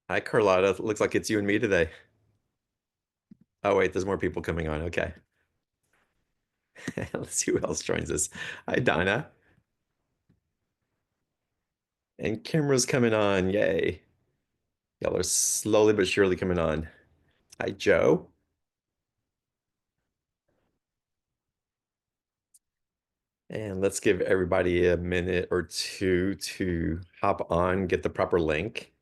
Hi, Carlotta. Looks like it's you and me today. Oh, wait, there's more people coming on. Okay. Let's see who else joins us. Hi, Donna. And Kimbra's coming on. Yay. Y'all are slowly but surely coming on. Hi, Joe. And let's give everybody a minute or two to hop on, get the proper link.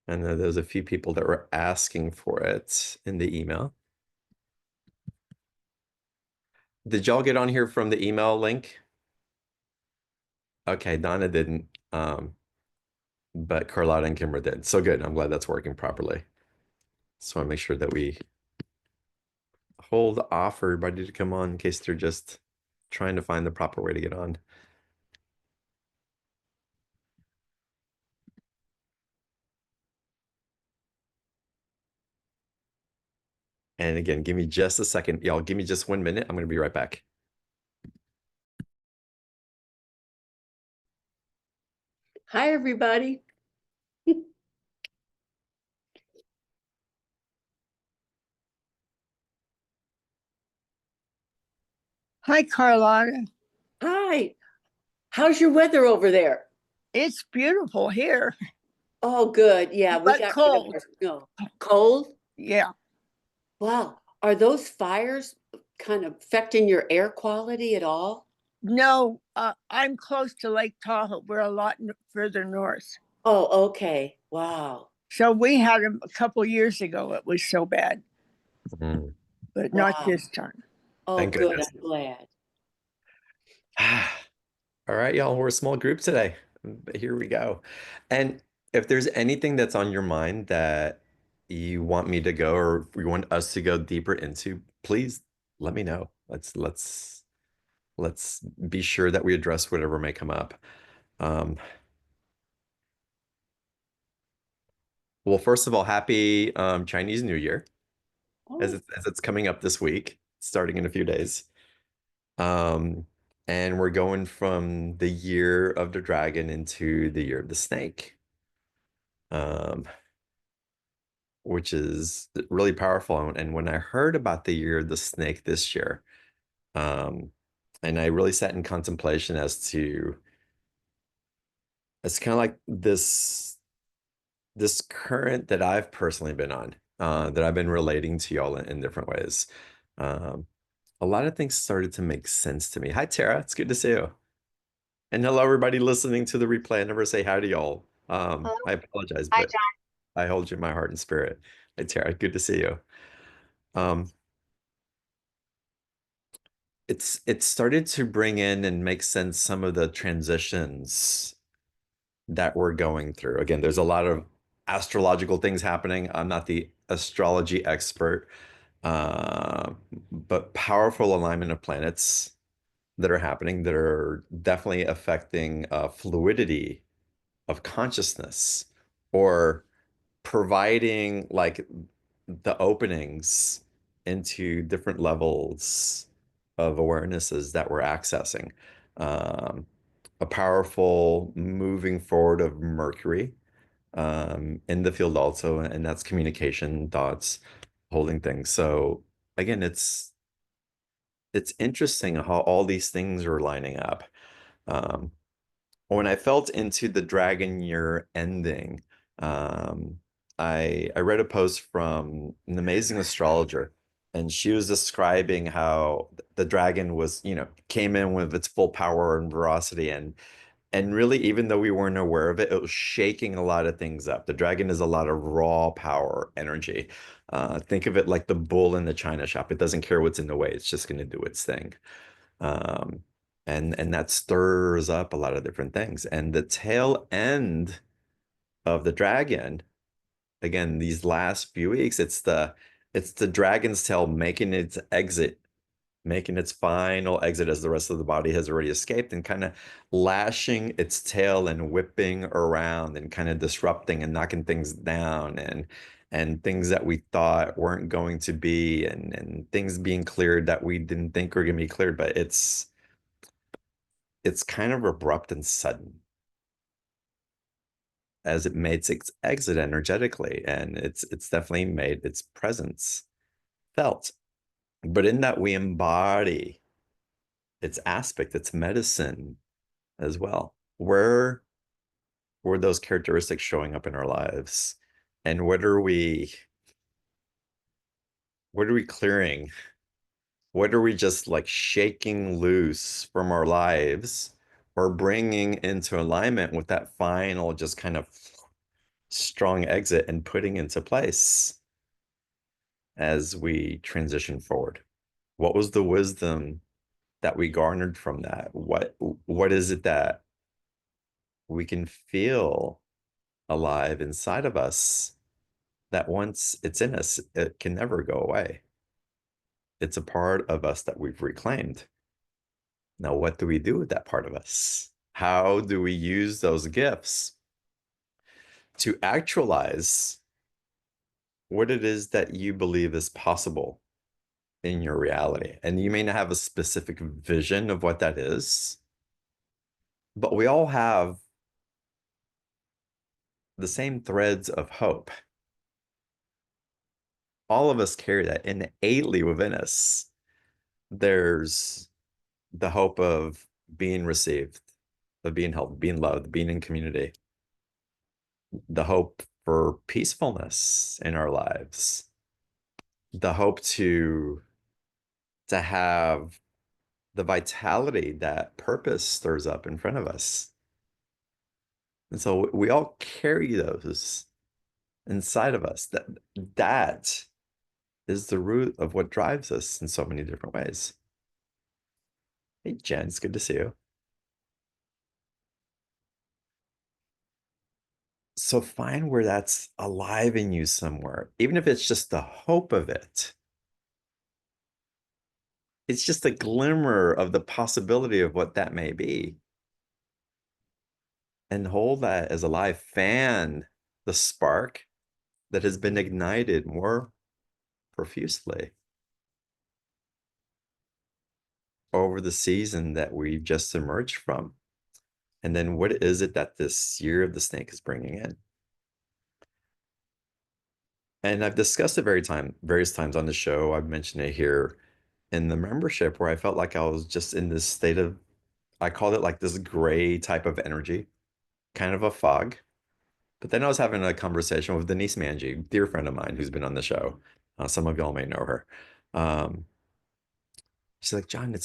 I know there's a few people that were asking for it in the email. Did y'all get on here from the email link? Okay, Donna didn't. But Carlotta and Kimbra did. So good. I'm glad that's working properly. Just want to make sure that we hold off for everybody to come on in case they're just trying to find the proper way to get on. And again, give me just a second. Y'all, give me just 1 minute. I'm going to be right back. Hi, everybody. Hi, Carlotta. Hi. How's your weather over there? It's beautiful here, Oh, good. Yeah, we but got rid of cold. our snow. Cold? Yeah. Wow. Are those fires kind of affecting your air quality at all? No, I'm close to Lake Tahoe. We're a lot further north. Oh, okay. Wow. So we had them a couple years ago. It was so bad, Mm, but not Wow. this time. Oh, thank good. goodness. I'm glad. All right, y'all, we're a small group today. But here we go. And if there's anything that's on your mind that you want me to go or you want us to go deeper into, please let me know. Let's be sure that we address whatever may come up. Um, well, first of all, happy Chinese New Year Oh, as it's coming up this week, starting in a few days. Um, and we're going from the year of the dragon into the year of the snake, um, which is really powerful. And when I heard about the year of the snake this year, um, and I really sat in contemplation as to it's kind of like this current that I've personally been on, that I've been relating to y'all in different ways. Um, a lot of things started to make sense to me. Hi, Tara. It's good to see you. And hello, everybody listening to the replay. I never say hi to y'all. Hello. I apologize, Hi, but John. I hold you in my heart and spirit. Hi, Tara. Good to see you. Um, it started to bring in and make sense some of the transitions that we're going through. Again, there's a lot of astrological things happening. I'm not the astrology expert, uh, but powerful alignment of planets that are happening that are definitely affecting fluidity of consciousness or providing like the openings into different levels of awarenesses that we're accessing. Um, a powerful moving forward of Mercury in the field also, and that's communication, thoughts, holding things. So again, it's interesting how all these things are lining up. Um, when I felt into the dragon year ending, um, I read a post from an amazing astrologer, and she was describing how the dragon was, came in with its full power and veracity, and really, even though we weren't aware of it, it was shaking a lot of things up. The dragon is a lot of raw power energy. Think of it like the bull in the china shop. It doesn't care what's in the way. It's just going to do its thing. Um, and that stirs up a lot of different things. And the tail end of the dragon, again, these last few weeks, it's the dragon's tail making its exit, making its final exit as the rest of the body has already escaped, and kind of lashing its tail and whipping around and kind of disrupting and knocking things down and things that we thought weren't going to be and things being cleared that we didn't think were going to be cleared. But it's kind of abrupt and sudden as it makes its exit energetically, and it's definitely made its presence felt. But in that we embody its aspect, its medicine as well. Where were those characteristics showing up in our lives? And what are we clearing? What are we just like shaking loose from our lives or bringing into alignment with that final, just kind of strong exit and putting into place as we transition forward? What was the wisdom that we garnered from that? What is it that we can feel alive inside of us that once it's in us, it can never go away? It's a part of us that we've reclaimed. Now, what do we do with that part of us? How do we use those gifts to actualize what it is that you believe is possible in your reality? And you may not have a specific vision of what that is, but we all have the same threads of hope. All of us carry that innately within us. There's the hope of being received, of being helped, being loved, being in community, the hope for peacefulness in our lives, the hope to have the vitality that purpose stirs up in front of us. And so we all carry those inside of us. That is the root of what drives us in so many different ways. Hey, Jen, it's good to see you. So find where that's alive in you somewhere, even if it's just the hope of it. It's just a glimmer of the possibility of what that may be. And hold that as alive. Fan the spark that has been ignited more profusely over the season that we've just emerged from. And then what is it that this year of the snake is bringing in? And I've discussed it various times on the show. I've mentioned it here in the membership where I felt like I was just in this state of, I called it like this gray type of energy, kind of a fog. But then I was having a conversation with Denise Manji, dear friend of mine who's been on the show. Some of y'all may know her. Um, she's like, John,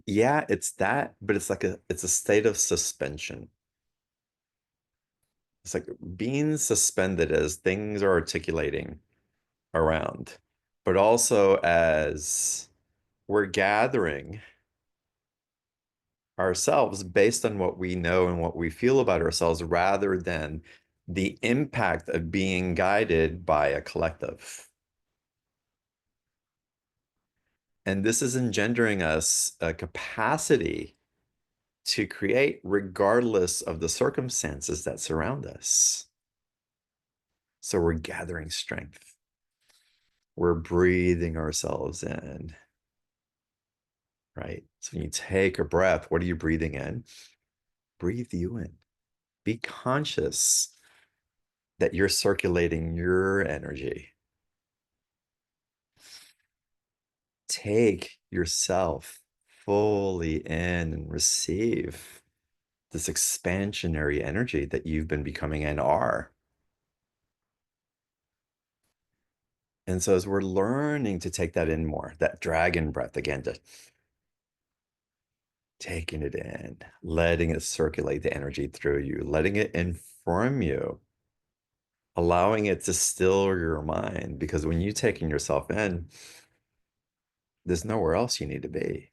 yeah, it's that, but it's a state of suspension. It's like being suspended as things are articulating around, but also as we're gathering ourselves based on what we know and what we feel about ourselves rather than the impact of being guided by a collective. And this is engendering us a capacity to create regardless of the circumstances that surround us. So we're gathering strength. We're breathing ourselves in, right? So when you take a breath, what are you breathing in? Breathe you in. Be conscious that you're circulating your energy. Take yourself fully in and receive this expansionary energy that you've been becoming and are. And so as we're learning to take that in more, that dragon breath again, just taking it in, letting it circulate the energy through you, letting it inform you, allowing it to still your mind. Because when you're taking yourself in, there's nowhere else you need to be.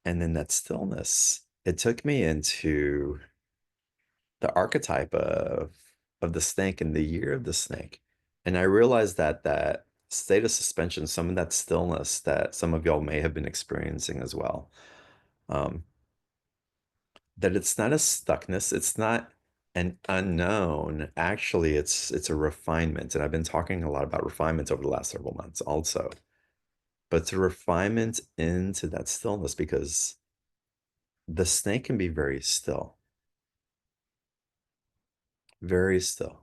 And then that stillness, it took me into the archetype of the snake and the year of the snake. And I realized that that state of suspension, some of that stillness that some of y'all may have been experiencing as well, um, that it's not a stuckness, it's not an unknown. Actually, it's a refinement. And I've been talking a lot about refinement over the last several months also. but to refinement into that stillness, because the snake can be very still, very still.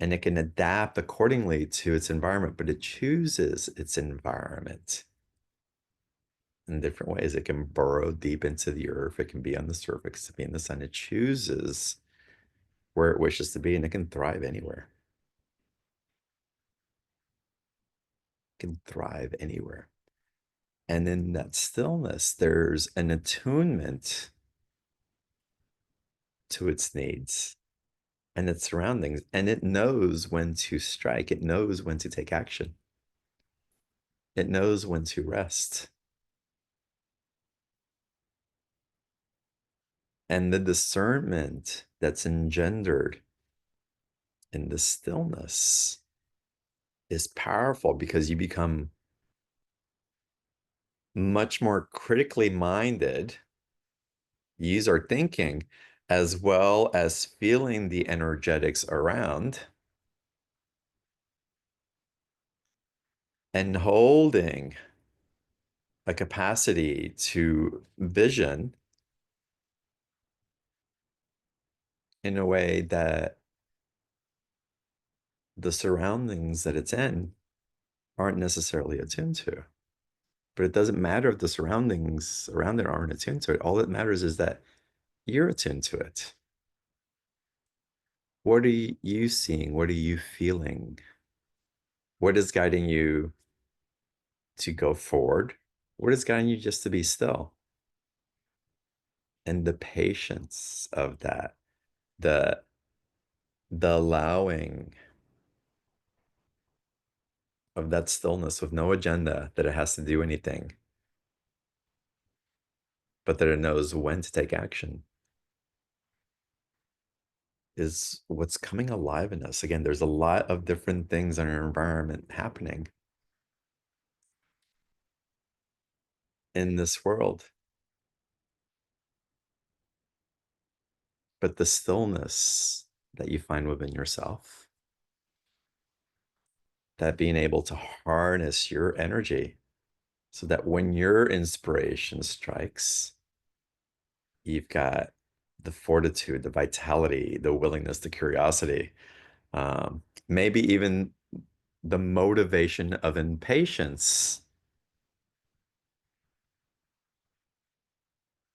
And it can adapt accordingly to its environment, but it chooses its environment in different ways. It can burrow deep into the earth. It can be on the surface, to be in the sun. It chooses where it wishes to be, and it can thrive anywhere. It can thrive anywhere. And in that stillness, there's an attunement to its needs and its surroundings, and it knows when to strike. It knows when to take action. It knows when to rest. And the discernment that's engendered in the stillness is powerful, because you become much more critically minded. You use our thinking as well as feeling the energetics around and holding a capacity to vision in a way that the surroundings that it's in aren't necessarily attuned to. But it doesn't matter if the surroundings around it aren't attuned to it. All that matters is that you're attuned to it. What are you seeing? What are you feeling? What is guiding you to go forward? What is guiding you just to be still? And the patience of that, the allowing of that stillness with no agenda that it has to do anything, but that it knows when to take action, is what's coming alive in us. Again, there's a lot of different things in our environment happening in this world. But the stillness that you find within yourself, that being able to harness your energy so that when your inspiration strikes, you've got the fortitude, the vitality, the willingness, the curiosity, maybe even the motivation of impatience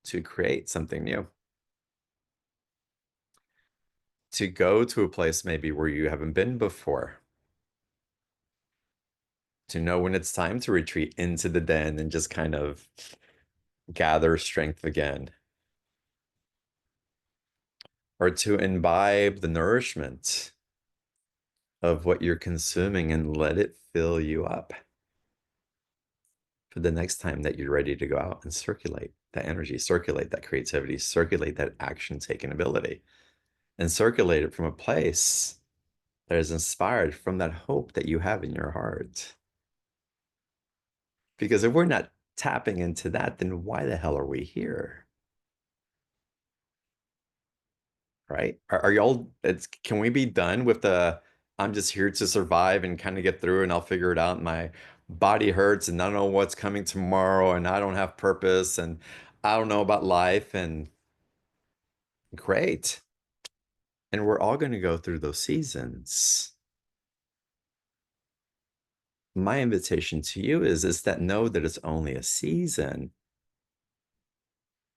to create something new, to go to a place maybe where you haven't been before, to know when it's time to retreat into the den and just kind of gather strength again, or to imbibe the nourishment of what you're consuming and let it fill you up for the next time that you're ready to go out and circulate that energy, circulate that creativity, circulate that action taking ability, and circulate it from a place that is inspired from that hope that you have in your heart. Because if we're not tapping into that, then why the hell are we here? Right? Are y'all, can we be done with the I'm just here to survive and kind of get through and I'll figure it out. My body hurts and I don't know what's coming tomorrow and I don't have purpose and I don't know about life, and great. And we're all going to go through those seasons. My invitation to you is that know that it's only a season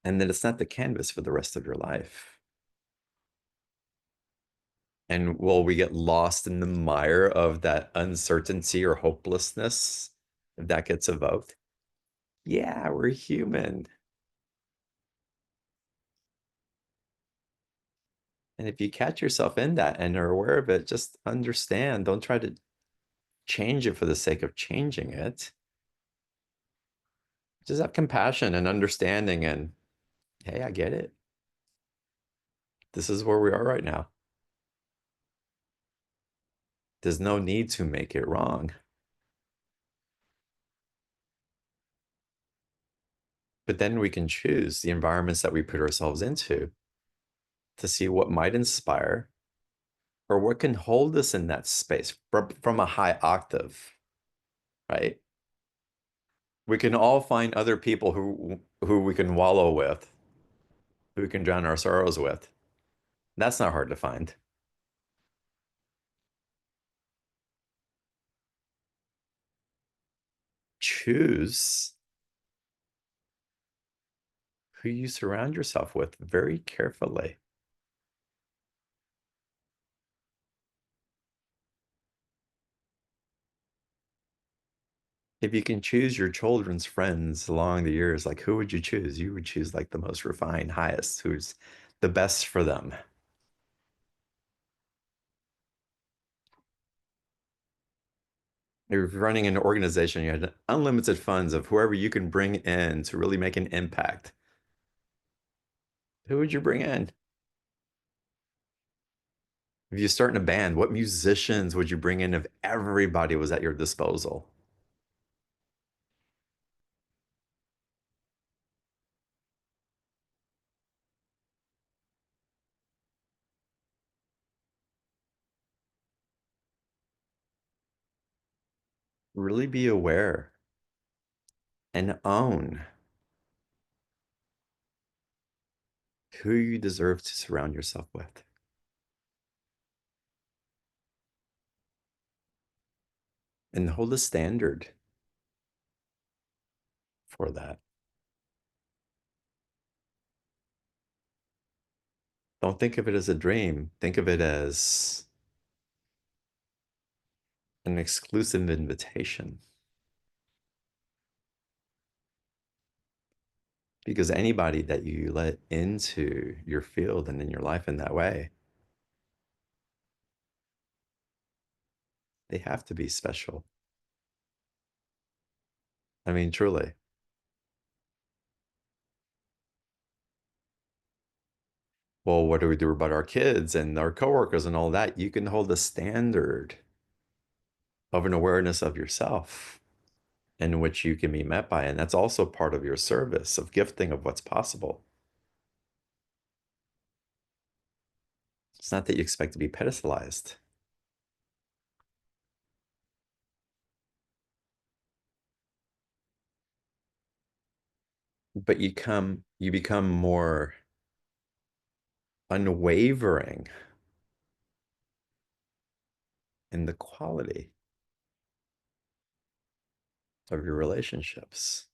and that it's not the canvas for the rest of your life. And will we get lost in the mire of that uncertainty or hopelessness if that gets evoked? Yeah, we're human. And if you catch yourself in that and are aware of it, just understand. Don't try to change it for the sake of changing it. Just have compassion and understanding and, hey, I get it. This is where we are right now. There's no need to make it wrong. But then we can choose the environments that we put ourselves into to see what might inspire or what can hold us in that space from a high octave, right? We can all find other people who we can wallow with, who we can drown our sorrows with. That's not hard to find. Choose who you surround yourself with very carefully. If you can choose your children's friends along the years, like who would you choose? You would choose like the most refined, highest, who's the best for them. If you're running an organization, you had unlimited funds of whoever you can bring in to really make an impact. Who would you bring in? If you start in a band, what musicians would you bring in if everybody was at your disposal? Really be aware and own who you deserve to surround yourself with. And hold a standard for that. Don't think of it as a dream. Think of it as an exclusive invitation. Because anybody that you let into your field and in your life in that way, they have to be special. I mean, truly. Well, what do we do about our kids and our coworkers and all that? You can hold a standard of an awareness of yourself in which you can be met by. And that's also part of your service of gifting of what's possible. It's not that you expect to be pedestalized, but you become more unwavering in the quality of your relationships.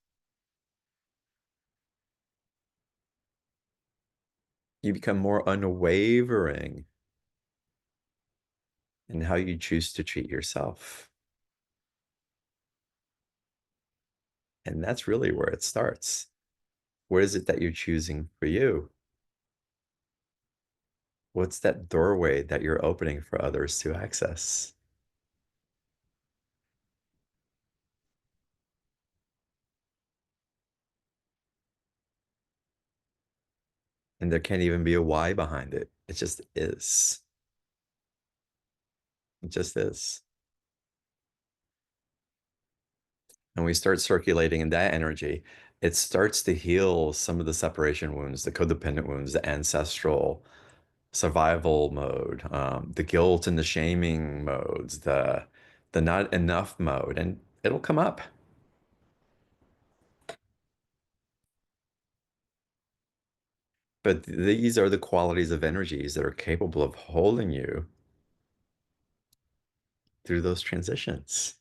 You become more unwavering in how you choose to treat yourself. And that's really where it starts. What is it that you're choosing for you? What's that doorway that you're opening for others to access? And there can't even be a why behind it. It just is. It just is. And we start circulating in that energy, it starts to heal some of the separation wounds, the codependent wounds, the ancestral survival mode, the guilt and the shaming modes, the not enough mode, and it'll come up. But these are the qualities of energies that are capable of holding you through those transitions.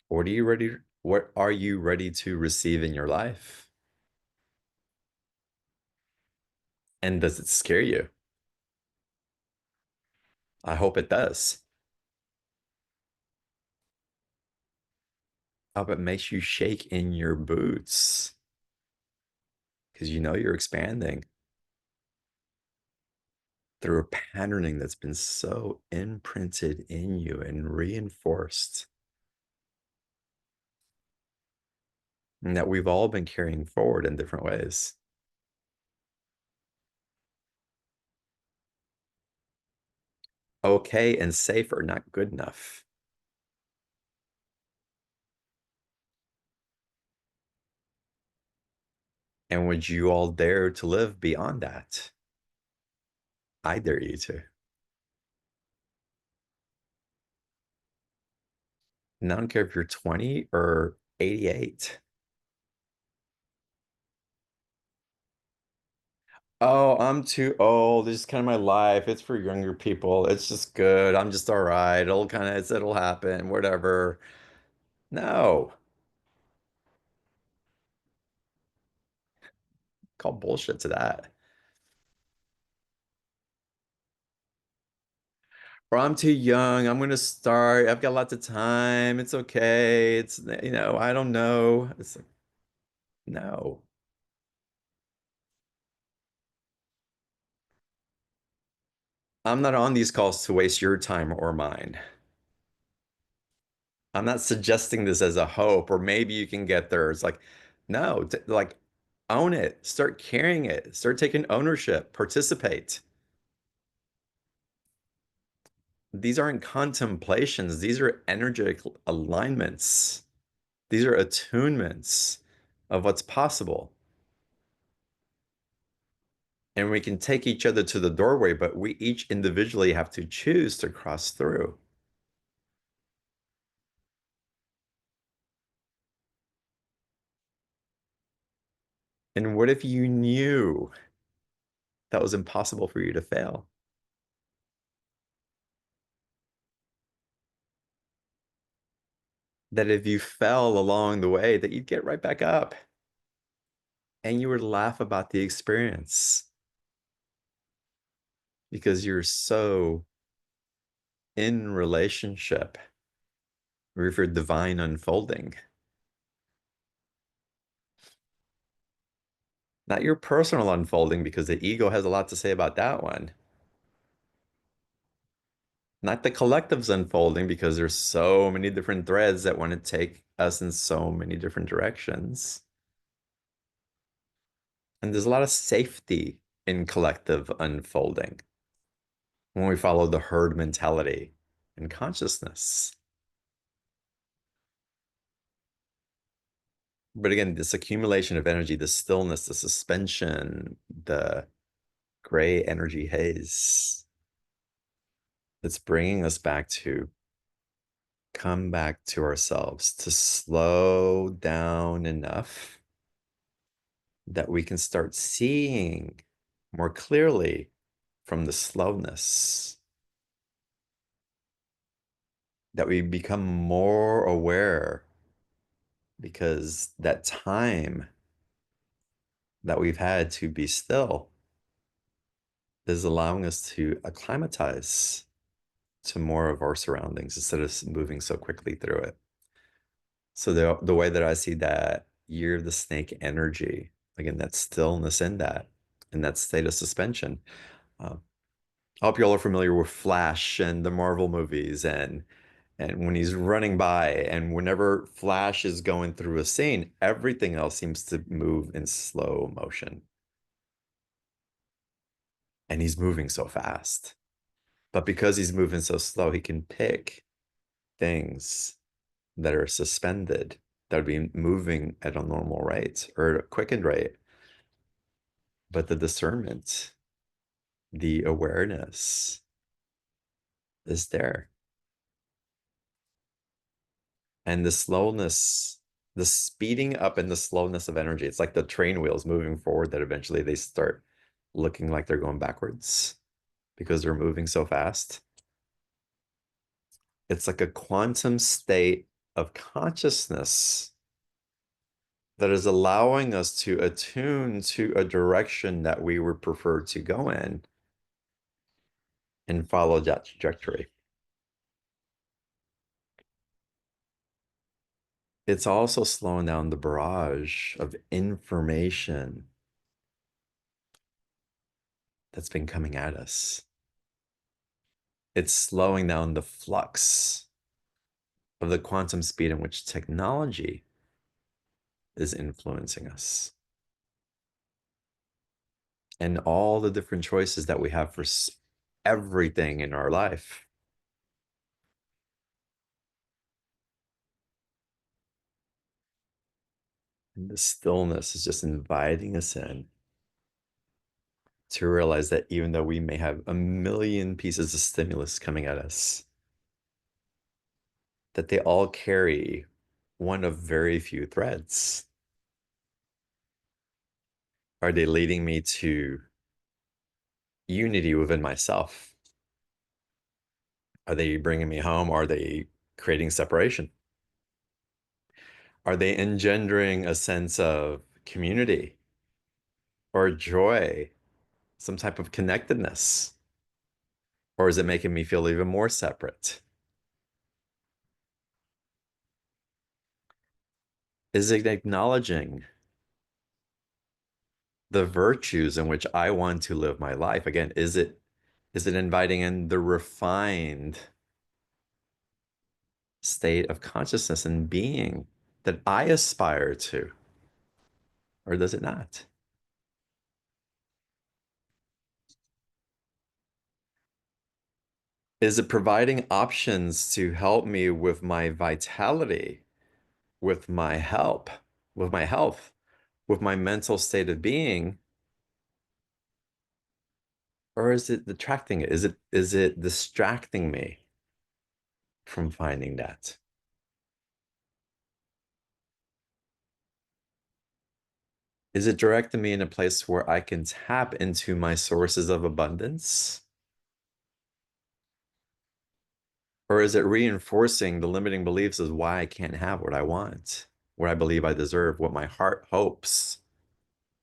What are you ready to receive in your life? And does it scare you? I hope it does. I hope it makes you shake in your boots because you know you're expanding through a patterning that's been so imprinted in you and reinforced, and that we've all been carrying forward in different ways. Okay and safe are not good enough. And would you all dare to live beyond that? I dare you to. And I don't care if you're 20 or 88. Oh, I'm too old. This is kind of my life. It's for younger people. It's just good. I'm just all right. It'll happen, whatever. No, call bullshit to that. Or I'm too young. I'm gonna start. I've got lots of time. It's okay. I don't know. It's like, no. I'm not on these calls to waste your time or mine. I'm not suggesting this as a hope, or maybe you can get there. It's like, no, like own it, start carrying it, start taking ownership, participate. These aren't contemplations, these are energetic alignments. These are attunements of what's possible. And we can take each other to the doorway, but we each individually have to choose to cross through. And what if you knew that was impossible for you to fail? That if you fell along the way, that you'd get right back up and you would laugh about the experience because you're so in relationship with your divine unfolding. Not your personal unfolding, because the ego has a lot to say about that one. Not the collective's unfolding, because there's so many different threads that want to take us in so many different directions. And there's a lot of safety in collective unfolding when we follow the herd mentality and consciousness. But again, this accumulation of energy, the stillness, the suspension, the gray energy haze, it's bringing us back to come back to ourselves, to slow down enough that we can start seeing more clearly from the slowness, that we become more aware because that time that we've had to be still is allowing us to acclimatize to more of our surroundings instead of moving so quickly through it. So the way that I see that year of the snake energy, again, that stillness in that state of suspension. Uh, I hope you all are familiar with Flash and the Marvel movies, and when he's running by, and whenever Flash is going through a scene, everything else seems to move in slow motion. And he's moving so fast. But because he's moving so slow, he can pick things that are suspended, that would be moving at a normal rate or a quickened rate. But the discernment, the awareness is there. And the slowness, the speeding up and the slowness of energy, it's like the train wheels moving forward that eventually they start looking like they're going backwards because they're moving so fast. It's like a quantum state of consciousness that is allowing us to attune to a direction that we would prefer to go in and follow that trajectory. It's also slowing down the barrage of information that's been coming at us. It's slowing down the flux of the quantum speed in which technology is influencing us. And all the different choices that we have for everything in our life. And the stillness is just inviting us in to realize that even though we may have a million pieces of stimulus coming at us, that they all carry one of very few threads. Are they leading me to unity within myself? Are they bringing me home? Are they creating separation? Are they engendering a sense of community or joy, some type of connectedness? Or is it making me feel even more separate? Is it acknowledging the virtues in which I want to live my life? Again, is it inviting in the refined state of consciousness and being that I aspire to? Or does it not? Is it providing options to help me with my vitality, with my help, with my health, with my mental state of being? Or is it detracting it? Is it distracting me from finding that? Is it directing me in a place where I can tap into my sources of abundance? Or is it reinforcing the limiting beliefs of why I can't have what I want, what I believe I deserve, what my heart hopes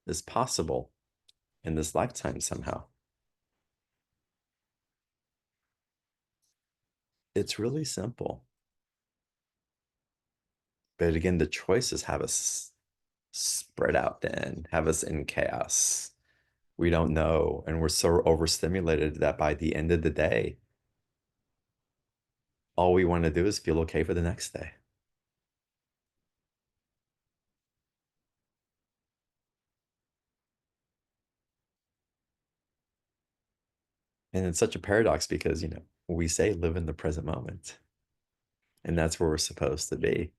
is possible in this lifetime somehow? It's really simple. But again, the choices have us spread out then, have us in chaos. We don't know, and we're so overstimulated that by the end of the day, all we want to do is feel okay for the next day. And it's such a paradox because, we say live in the present moment, and that's where we're supposed to be.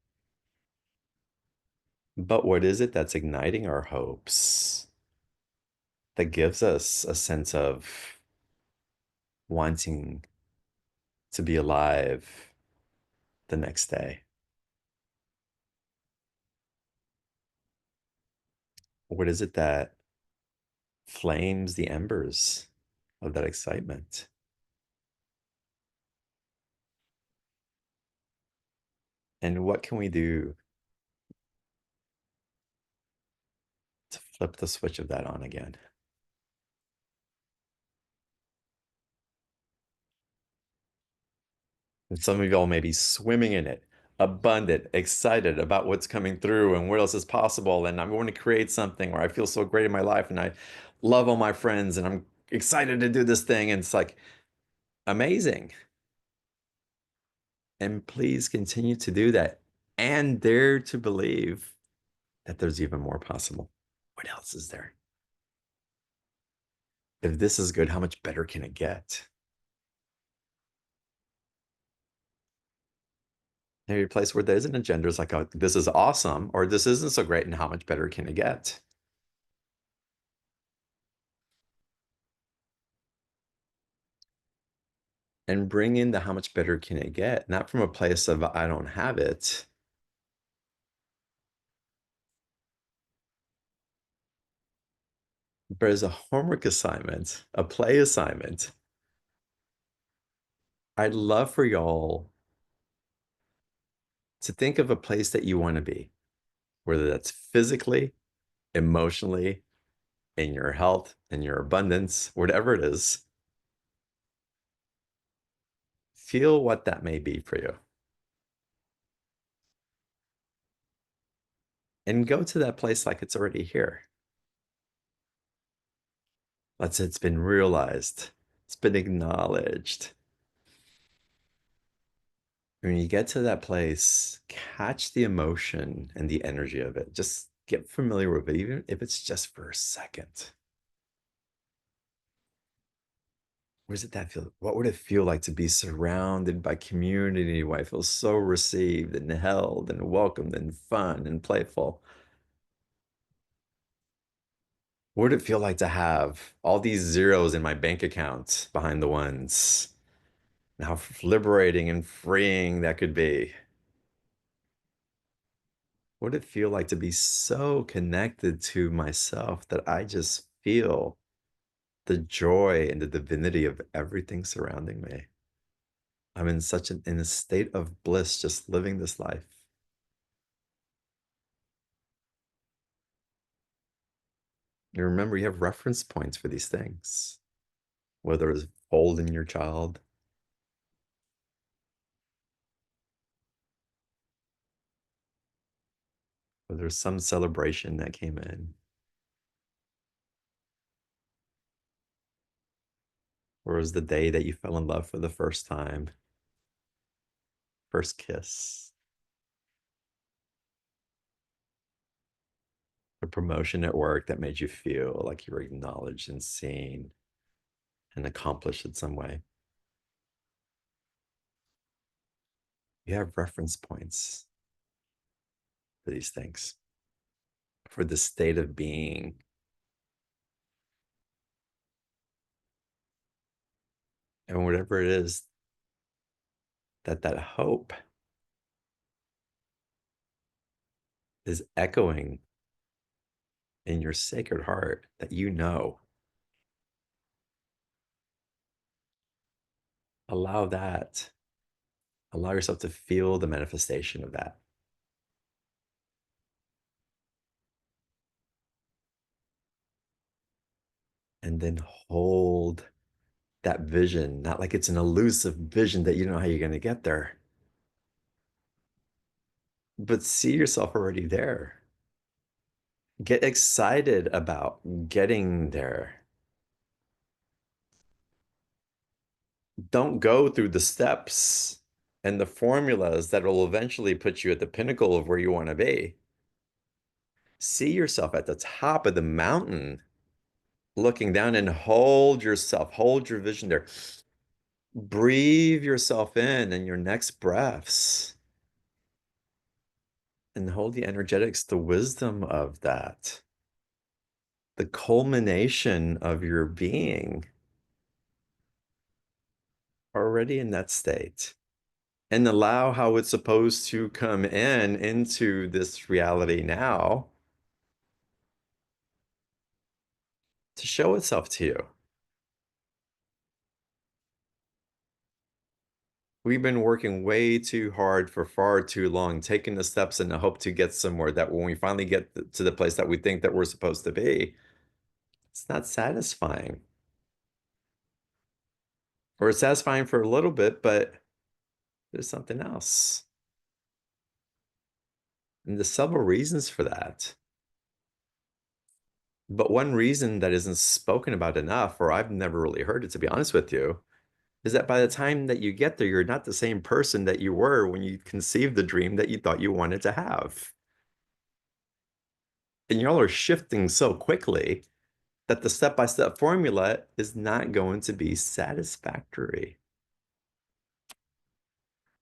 But what is it that's igniting our hopes, that gives us a sense of wanting to be alive the next day? What is it that flames the embers of that excitement? And what can we do to flip the switch of that on again? And some of y'all may be swimming in it, abundant, excited about what's coming through and what else is possible. And I'm going to create something where I feel so great in my life and I love all my friends and I'm excited to do this thing. And it's like amazing. And please continue to do that and dare to believe that there's even more possible. What else is there? If this is good, how much better can it get? Maybe a place where there isn't a gender is like, oh, this is awesome, or this isn't so great, and how much better can it get? And bring in the how much better can it get, not from a place of I don't have it, but as a homework assignment, a play assignment. I'd love for y'all to think of a place that you want to be, whether that's physically, emotionally, in your health, in your abundance, whatever it is. Feel what that may be for you. And go to that place like it's already here. Let's say it's been realized, it's been acknowledged. When you get to that place, catch the emotion and the energy of it. Just get familiar with it, even if it's just for a second. What does that feel? What would it feel like to be surrounded by community where I feel so received and held and welcomed and fun and playful? What would it feel like to have all these zeros in my bank account behind the ones? And how liberating and freeing that could be. What would it feel like to be so connected to myself that I just feel the joy and the divinity of everything surrounding me? I'm in in a state of bliss just living this life. You remember you have reference points for these things, whether it's holding your child, whether there's some celebration that came in, or it was the day that you fell in love for the first time, first kiss, a promotion at work that made you feel like you were acknowledged and seen and accomplished in some way. You have reference points for these things, for the state of being. And whatever it is that hope is echoing in your sacred heart that you know, allow that, allow yourself to feel the manifestation of that. And then hold that vision, not like it's an elusive vision that you don't know how you're going to get there, but see yourself already there. Get excited about getting there. Don't go through the steps and the formulas that will eventually put you at the pinnacle of where you want to be. See yourself at the top of the mountain, looking down, and hold yourself, hold your vision there. Breathe yourself in your next breaths and hold the energetics, the wisdom of that, the culmination of your being already in that state. And allow how it's supposed to come into this reality now to show itself to you. We've been working way too hard for far too long, taking the steps in the hope to get somewhere that when we finally get to the place that we think that we're supposed to be, it's not satisfying. Or it's satisfying for a little bit, but there's something else. And there's several reasons for that. But one reason that isn't spoken about enough, or I've never really heard it, to be honest with you, is that by the time that you get there, you're not the same person that you were when you conceived the dream that you thought you wanted to have. And y'all are shifting so quickly that the step-by-step formula is not going to be satisfactory.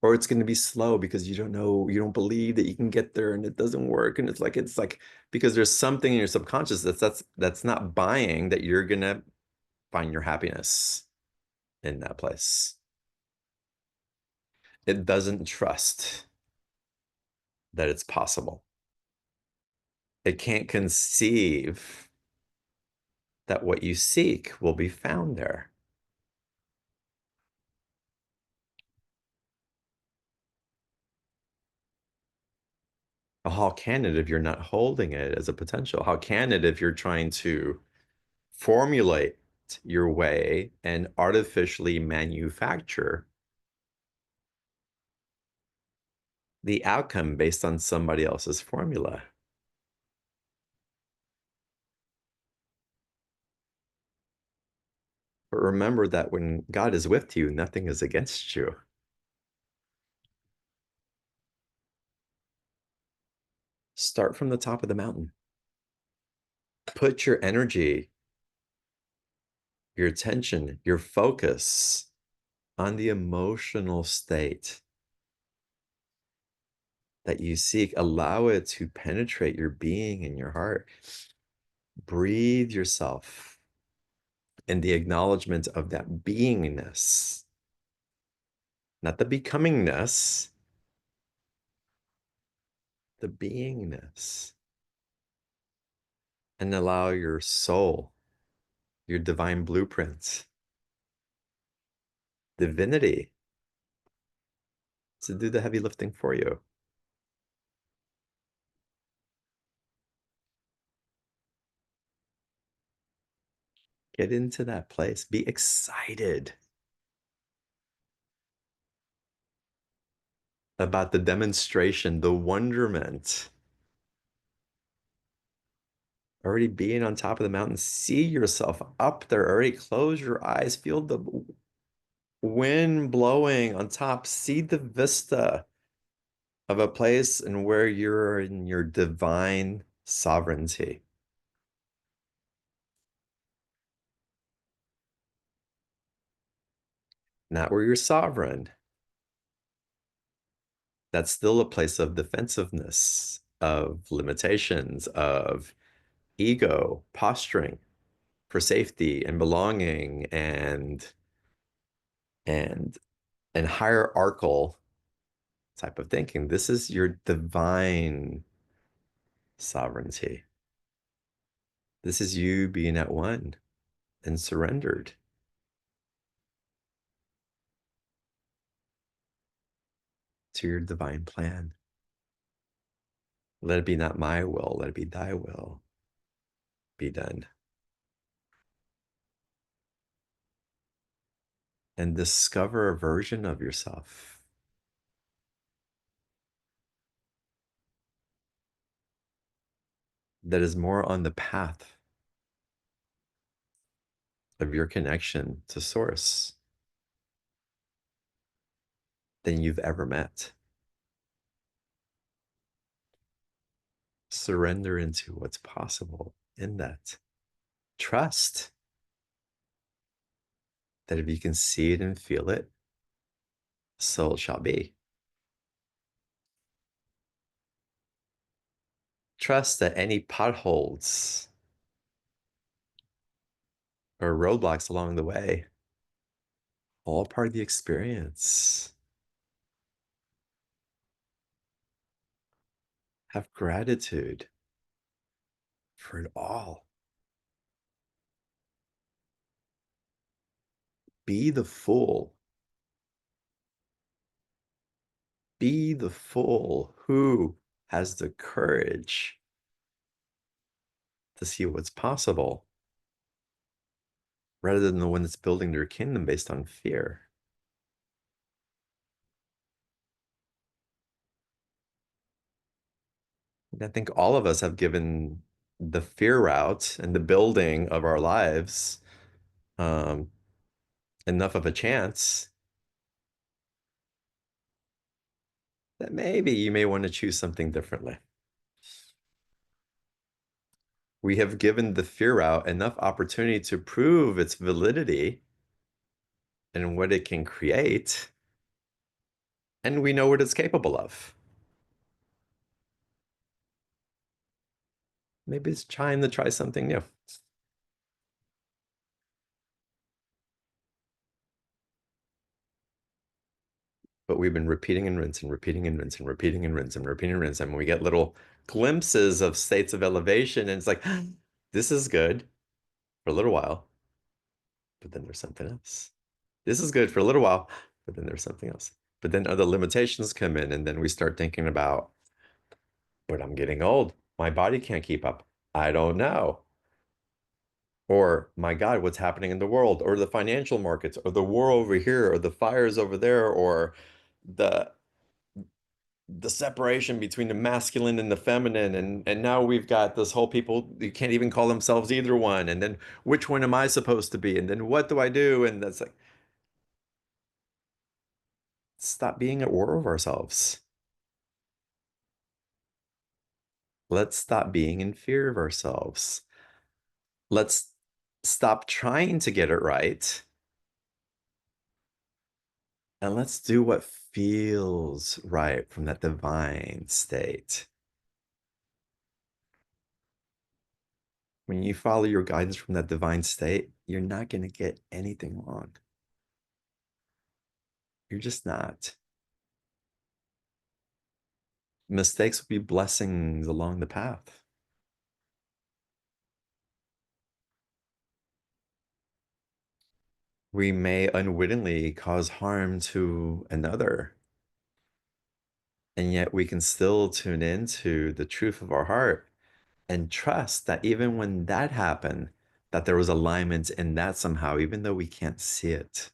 Or it's going to be slow because you don't know, you don't believe that you can get there and it doesn't work. And it's like because there's something in your subconscious that's not buying that you're gonna find your happiness in that place. It doesn't trust that it's possible. It can't conceive that what you seek will be found there. How can it if you're not holding it as a potential? How can it if you're trying to formulate your way and artificially manufacture the outcome based on somebody else's formula? But remember that when God is with you, nothing is against you. Start from the top of the mountain. Put your energy, your attention, your focus on the emotional state that you seek. Allow it to penetrate your being and your heart. Breathe yourself in the acknowledgement of that beingness, not the becomingness, the beingness, and allow your soul, your divine blueprints, divinity to do the heavy lifting for you. Get into that place. Be excited about the demonstration, the wonderment. Already being on top of the mountain, see yourself up there. Already close your eyes, feel the wind blowing on top, see the vista of a place and where you're in your divine sovereignty. Not where you're sovereign. That's still a place of defensiveness, of limitations, of ego, posturing for safety and belonging and and hierarchical type of thinking. This is your divine sovereignty. This is you being at one and surrendered to your divine plan. Let it be not my will, let it be thy will be done. And discover a version of yourself that is more on the path of your connection to source than you've ever met. Surrender into what's possible in that. Trust that if you can see it and feel it, so it shall be. Trust that any potholes or roadblocks along the way, all part of the experience. Have gratitude for it all. Be the fool. Be the fool who has the courage to see what's possible rather than the one that's building their kingdom based on fear. And I think all of us have given the fear route and the building of our lives um, enough of a chance that maybe you may want to choose something differently. We have given the fear route enough opportunity to prove its validity and what it can create, and we know what it's capable of. Maybe it's time to try something new. But we've been repeating and rinsing, repeating and rinsing, repeating and rinsing, repeating and rinsing. And we get little glimpses of states of elevation, and it's like, this is good for a little while, but then there's something else. This is good for a little while, but then there's something else. But then other limitations come in, and then we start thinking about, but I'm getting old. My body can't keep up. I don't know. Or, my God, what's happening in the world? Or the financial markets, or the war over here, or the fires over there, or the separation between the masculine and the feminine. And now we've got this whole people you can't even call themselves either one. And then which one am I supposed to be? And then what do I do? And that's like, stop being at war of ourselves. Let's stop being in fear of ourselves. Let's stop trying to get it right. And let's do what feels right from that divine state. When you follow your guidance from that divine state, you're not going to get anything wrong. You're just not. Mistakes will be blessings along the path. We may unwittingly cause harm to another, and yet we can still tune into the truth of our heart and trust that even when that happened, that there was alignment in that somehow, even though we can't see it.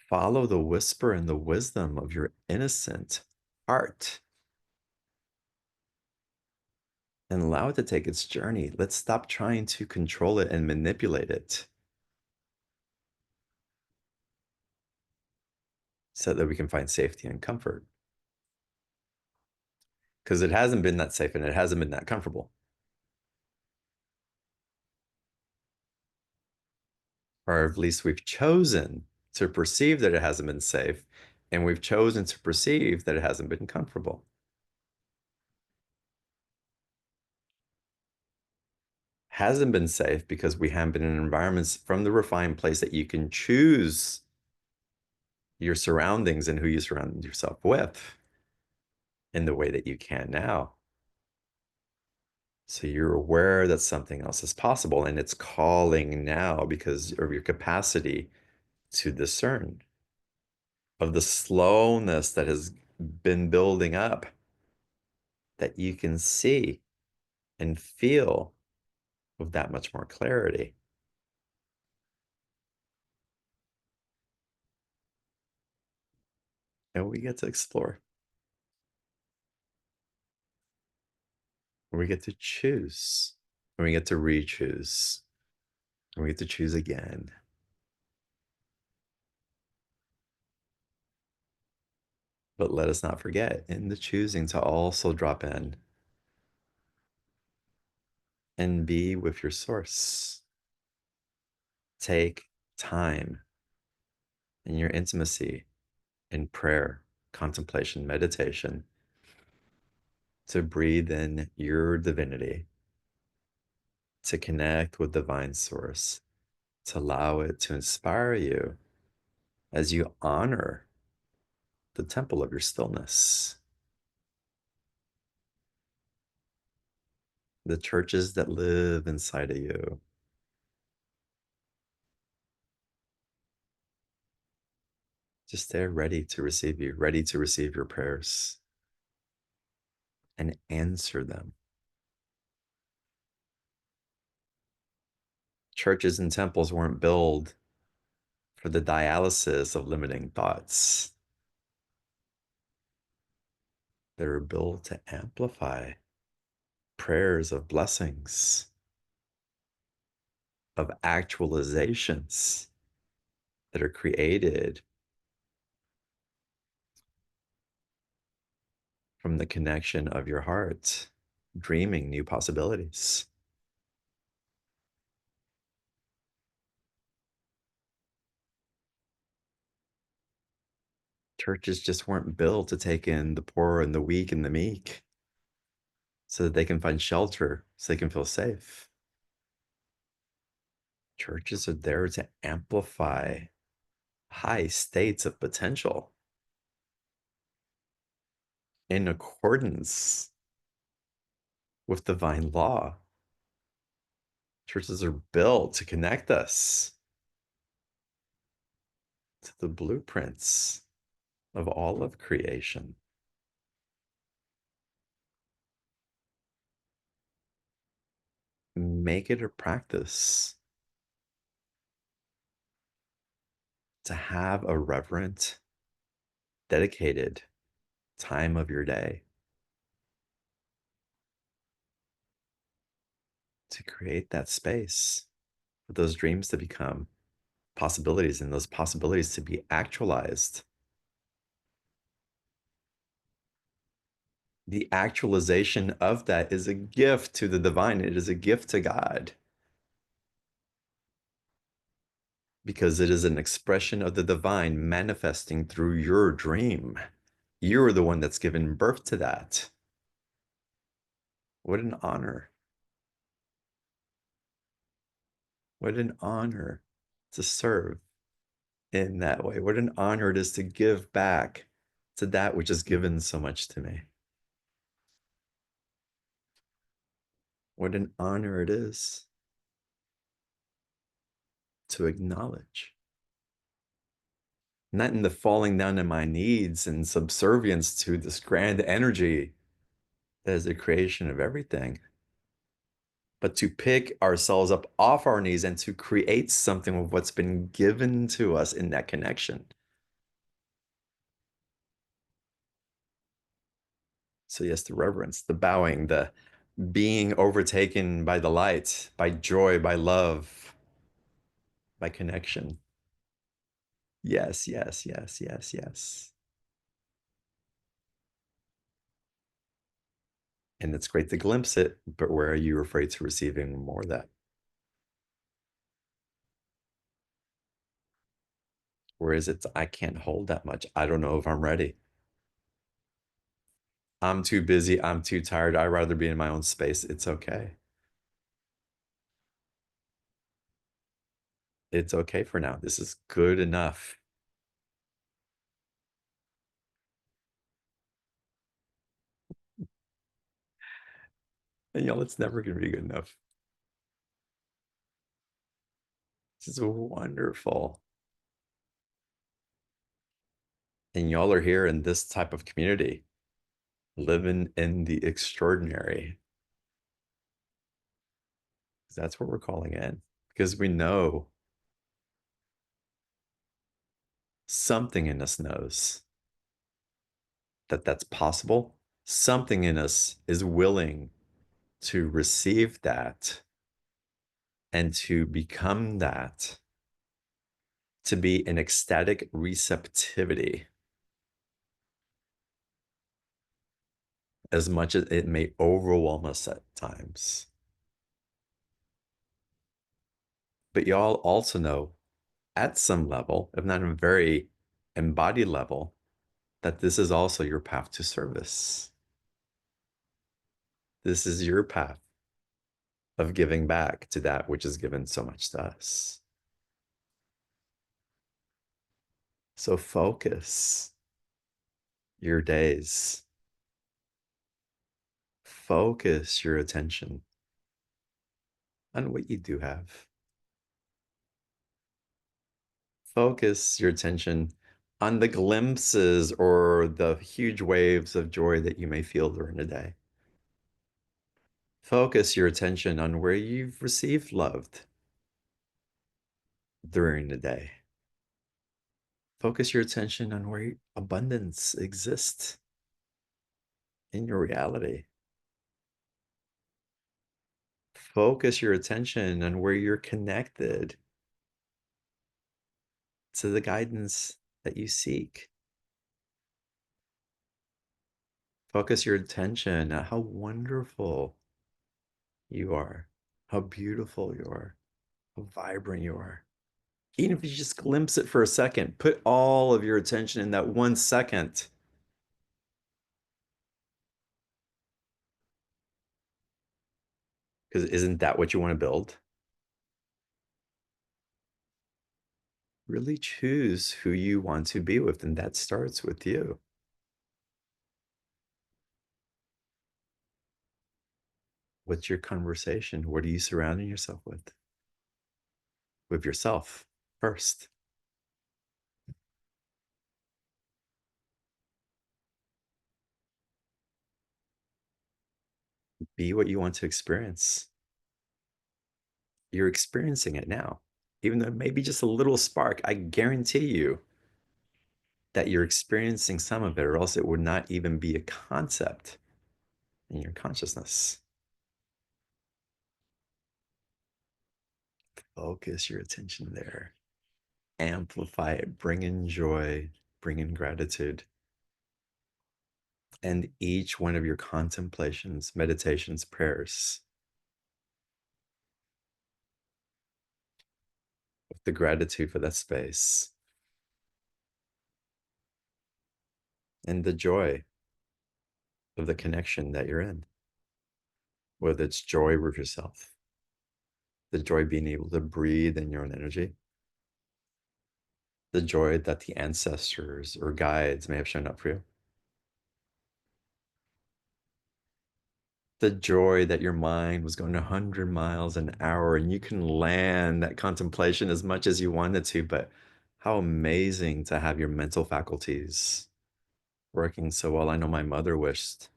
Follow the whisper and the wisdom of your innocent heart and allow it to take its journey. Let's stop trying to control it and manipulate it so that we can find safety and comfort. Because it hasn't been that safe and it hasn't been that comfortable. Or at least we've chosen to perceive that it hasn't been safe, and we've chosen to perceive that it hasn't been comfortable. Hasn't been safe because we haven't been in environments from the refined place that you can choose your surroundings and who you surround yourself with in the way that you can now. So you're aware that something else is possible and it's calling now because of your capacity to discern, of the slowness that has been building up, that you can see and feel with that much more clarity. And we get to explore. We get to choose. And we get to re-choose. And we get to choose again. But let us not forget in the choosing to also drop in and be with your source. Take time in your intimacy, in prayer, contemplation, meditation, to breathe in your divinity, to connect with divine source, to allow it to inspire you as you honor the temple of your stillness, the churches that live inside of you. Just there, ready to receive you, ready to receive your prayers and answer them. Churches and temples weren't built for the dialysis of limiting thoughts. They were built to amplify prayers of blessings, of actualizations that are created from the connection of your heart, dreaming new possibilities. Churches just weren't built to take in the poor and the weak and the meek so that they can find shelter, so they can feel safe. Churches are there to amplify high states of potential in accordance with divine law. Churches are built to connect us to the blueprints of all of creation. Make it a practice to have a reverent, dedicated time of your day to create that space for those dreams to become possibilities and those possibilities to be actualized. The actualization of that is a gift to the divine. It is a gift to God because it is an expression of the divine manifesting through your dream. You're the one that's given birth to that. What an honor. What an honor to serve in that way. What an honor it is to give back to that which has given so much to me. What an honor it is to acknowledge. Not in the falling down to my needs and subservience to this grand energy that is the creation of everything, but to pick ourselves up off our knees and to create something with what's been given to us in that connection. So yes, the reverence, the bowing, the being overtaken by the light, by joy, by love, by connection. Yes, yes, yes, yes, yes. And it's great to glimpse it, but where are you afraid to receiving more of that? Where is it? I can't hold that much. I don't know if I'm ready. I'm too busy. I'm too tired. I'd rather be in my own space. It's okay. It's okay for now. This is good enough. And y'all, it's never going to be good enough. This is wonderful. And y'all are here in this type of community, living in the extraordinary. That's what we're calling in, because we know something in us knows that that's possible. Something in us is willing to receive that and to become that, to be an ecstatic receptivity, as much as it may overwhelm us at times. But y'all also know at some level, if not a very embodied level, that this is also your path to service. This is your path of giving back to that which has given so much to us. So focus your days, focus your attention on what you do have. Focus your attention on the glimpses or the huge waves of joy that you may feel during the day. Focus your attention on where you've received love during the day. Focus your attention on where abundance exists in your reality. Focus your attention on where you're connected to the guidance that you seek. Focus your attention on how wonderful you are, how beautiful you are, how vibrant you are. Even if you just glimpse it for a second, put all of your attention in that 1 second. Because isn't that what you want to build? Really choose who you want to be with, and that starts with you. What's your conversation? What are you surrounding yourself with? With yourself first. Be what you want to experience. You're experiencing it now. Even though it may be just a little spark, I guarantee you that you're experiencing some of it, or else it would not even be a concept in your consciousness. Focus your attention there. Amplify it. Bring in joy. Bring in gratitude. And each one of your contemplations, meditations, prayers, with the gratitude for that space and the joy of the connection that you're in, whether it's joy with yourself, the joy being able to breathe in your own energy, The joy that the ancestors or guides may have shown up for you. The joy that your mind was going 100 miles an hour and you can land that contemplation as much as you wanted to, but how amazing to have your mental faculties working so well. I know my mother wished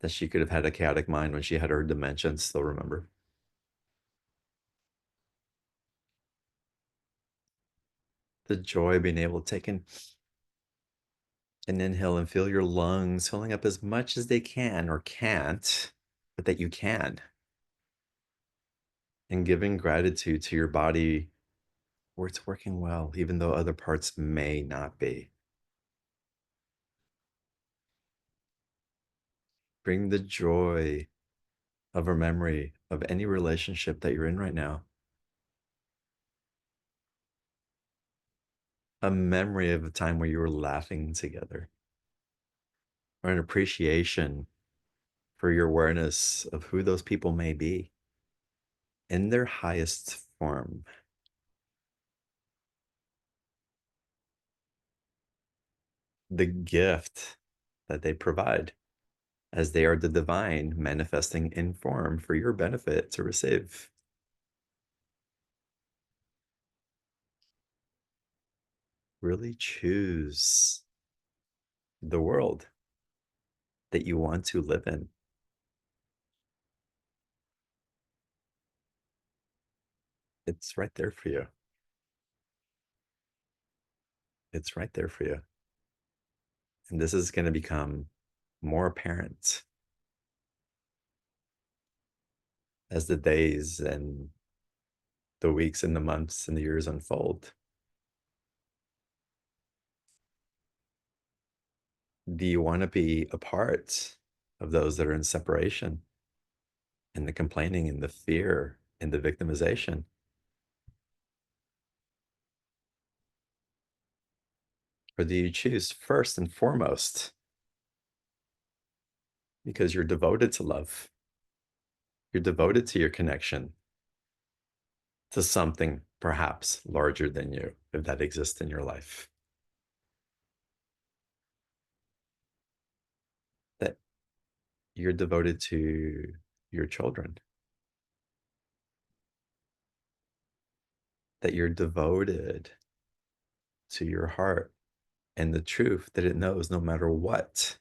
that she could have had a chaotic mind when she had her dementia and still remember. The joy of being able to take in an inhale and feel your lungs filling up as much as they can or can't, but that you can. And giving gratitude to your body where it's working well, even though other parts may not be. Bring the joy of a memory of any relationship that you're in right now. A memory of a time where you were laughing together, or an appreciation for your awareness of who those people may be in their highest form. The gift that they provide as they are the divine manifesting in form for your benefit to receive. Really choose the world that you want to live in. It's right there for you. It's right there for you. And this is going to become more apparent as the days and the weeks and the months and the years unfold. Do you want to be a part of those that are in separation and the complaining and the fear and the victimization? Or do you choose first and foremost, because you're devoted to love, you're devoted to your connection to something perhaps larger than you, if that exists in your life, that you're devoted to your children, that you're devoted to your heart and the truth that it knows no matter what.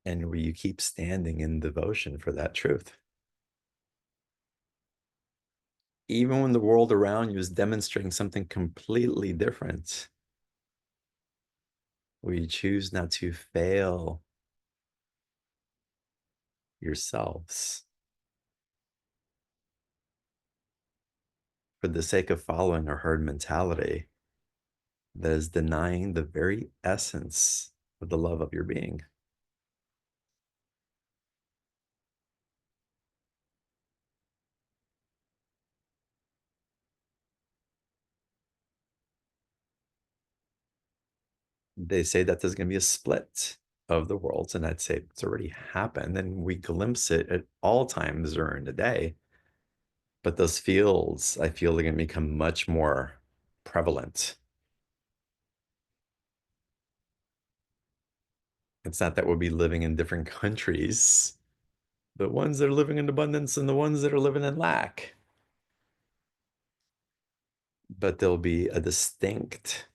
And where you keep standing in devotion for that truth. Even when the world around you is demonstrating something completely different, where you choose not to fail yourselves for the sake of following a herd mentality that is denying the very essence of the love of your being. They say that there's going to be a split of the worlds, and I'd say it's already happened, and we glimpse it at all times during the day. But those fields, I feel, are going to become much more prevalent. It's not that we'll be living in different countries, the ones that are living in abundance and the ones that are living in lack. But there'll be a distinct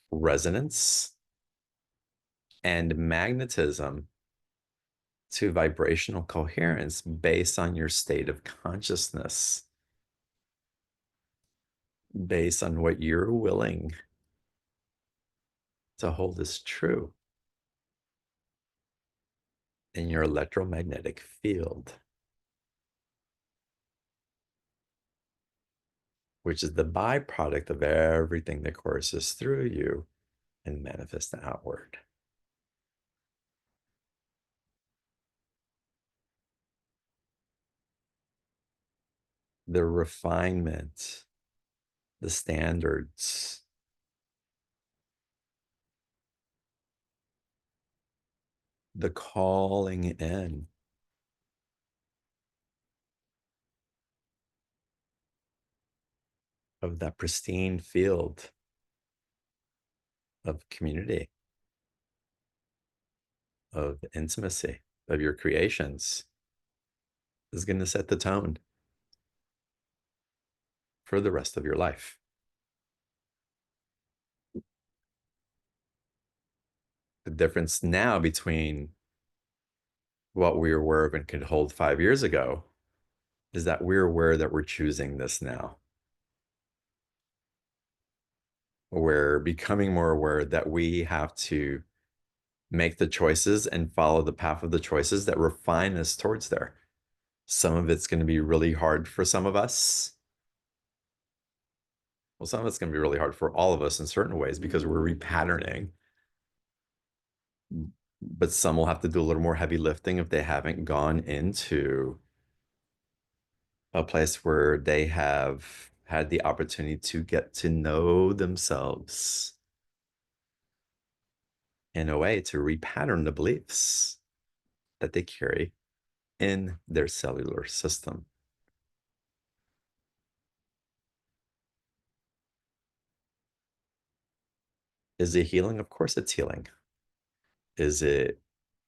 resonance and magnetism to vibrational coherence based on your state of consciousness, based on what you're willing to hold as true in your electromagnetic field, which is the byproduct of everything that courses through you and manifests outward. The refinement, the standards, the calling in of that pristine field of community, of intimacy, of your creations is going to set the tone for the rest of your life. The difference now between what we were aware of and could hold 5 years ago is that we're aware that we're choosing this now. We're becoming more aware that we have to make the choices and follow the path of the choices that refine us towards there. Some of it's going to be really hard for some of us. Well, some of it's going to be really hard for all of us in certain ways because we're repatterning. But some will have to do a little more heavy lifting if they haven't gone into a place where they have had the opportunity to get to know themselves in a way to repattern the beliefs that they carry in their cellular system. Is it healing? Of course it's healing. Is it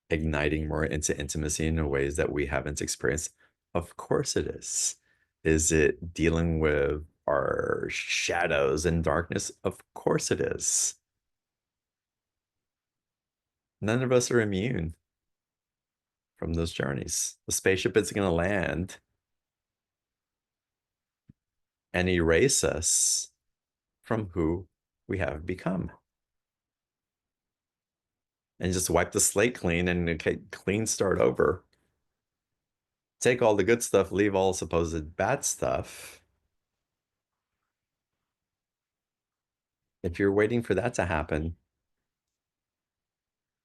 igniting more into intimacy in ways that we haven't experienced? Of course it is. Is it dealing with our shadows and darkness? Of course it is. None of us are immune from those journeys. The spaceship isn't going to land and erase us from who we have become. And just wipe the slate clean and okay, clean start over. Take all the good stuff, leave all supposed bad stuff. If you're waiting for that to happen,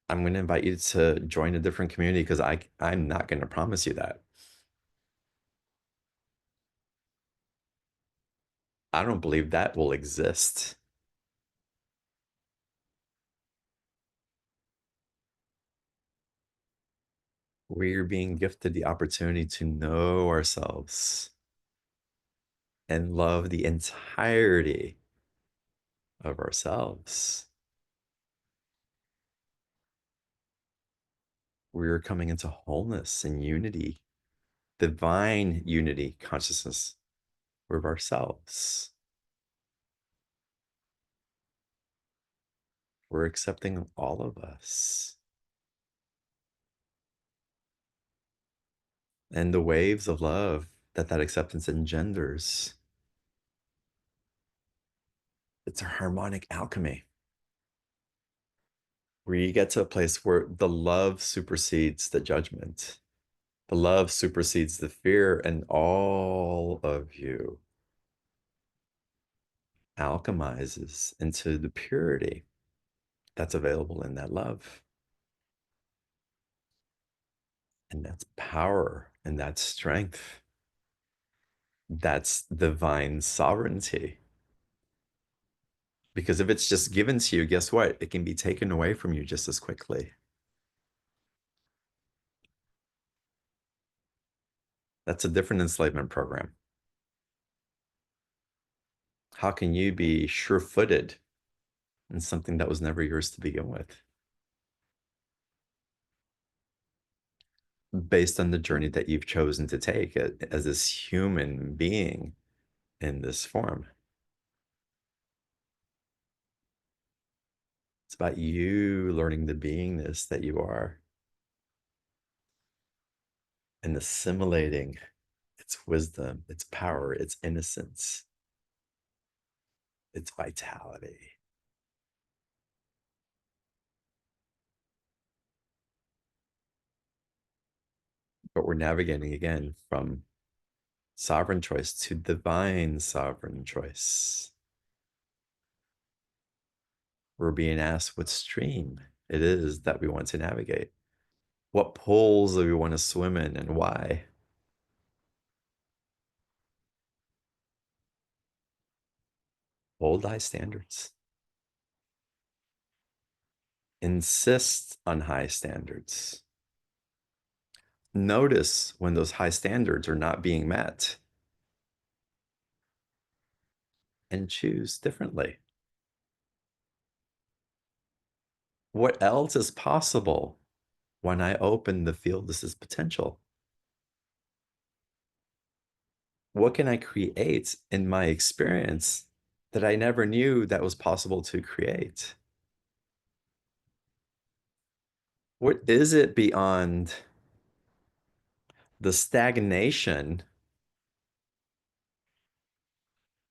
I'm going to invite you to join a different community because I'm not going to promise you that. I don't believe that will exist. We're being gifted the opportunity to know ourselves and love the entirety of ourselves. We're coming into wholeness and unity, divine unity, consciousness with ourselves. We're accepting all of us. And the waves of love that acceptance engenders. It's a harmonic alchemy where you get to a place where the love supersedes the judgment. The love supersedes the fear, and all of you alchemizes into the purity that's available in that love. And that's power, and that's strength. That's divine sovereignty. Because if it's just given to you, guess what? It can be taken away from you just as quickly. That's a different enslavement program. How can you be sure-footed in something that was never yours to begin with? Based on the journey that you've chosen to take as this human being in this form. It's about you learning the beingness that you are and assimilating its wisdom, its power, its innocence, its vitality. But we're navigating again from sovereign choice to divine sovereign choice. We're being asked what stream it is that we want to navigate. What pools do we want to swim in and why? Hold high standards. Insist on high standards. Notice when those high standards are not being met and choose differently? What else is possible when I open the field? This is potential. What can I create in my experience that I never knew that was possible to create? What is it beyond the stagnation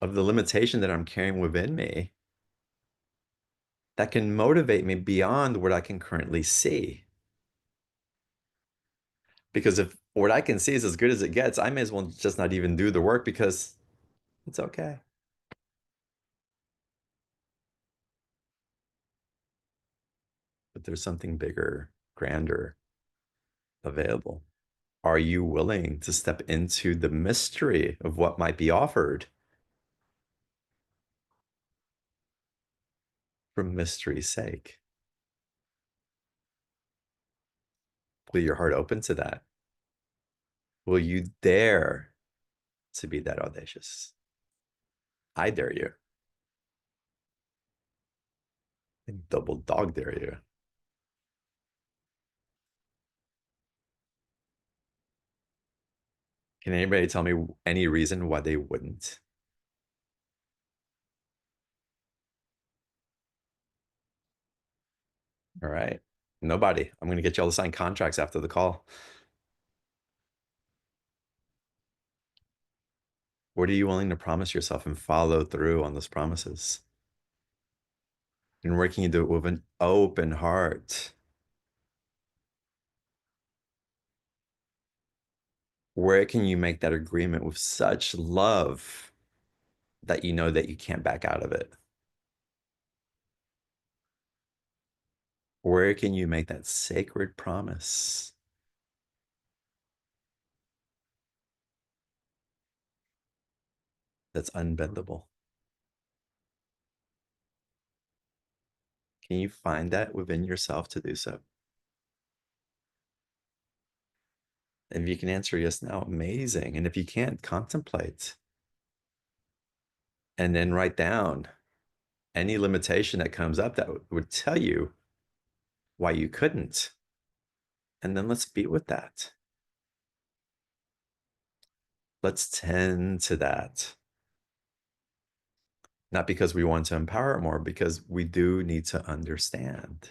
of the limitation that I'm carrying within me that can motivate me beyond what I can currently see? Because if what I can see is as good as it gets, I may as well just not even do the work because it's okay. But there's something bigger, grander available. Are you willing to step into the mystery of what might be offered for mystery's sake? Will your heart open to that? Will you dare to be that audacious? I dare you. I double dog dare you. Can anybody tell me any reason why they wouldn't? All right. Nobody. I'm going to get you all to sign contracts after the call. What are you willing to promise yourself and follow through on those promises? And where can you do it with an open heart? Where can you make that agreement with such love that you know that you can't back out of it? Where can you make that sacred promise that's unbendable? Can you find that within yourself to do so? If you can answer yes now, amazing. And if you can't, contemplate and then write down any limitation that comes up that would tell you why you couldn't. And then let's be with that. Let's tend to that. Not because we want to empower it more, because we do need to understand.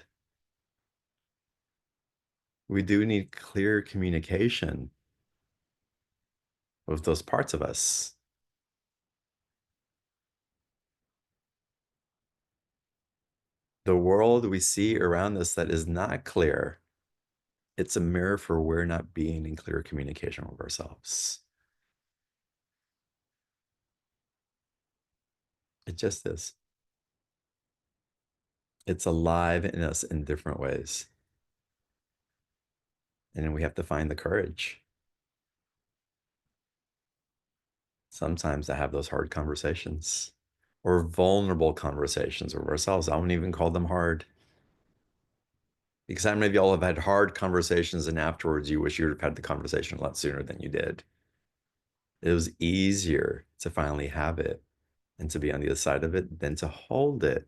We do need clear communication with those parts of us. The world we see around us that is not clear, it's a mirror for we're not being in clear communication with ourselves. It just is. It's alive in us in different ways. And we have to find the courage sometimes to have those hard conversations or vulnerable conversations with ourselves. I wouldn't even call them hard. Because how many of y'all have had hard conversations and afterwards you wish you would have had the conversation a lot sooner than you did? It was easier to finally have it and to be on the other side of it than to hold it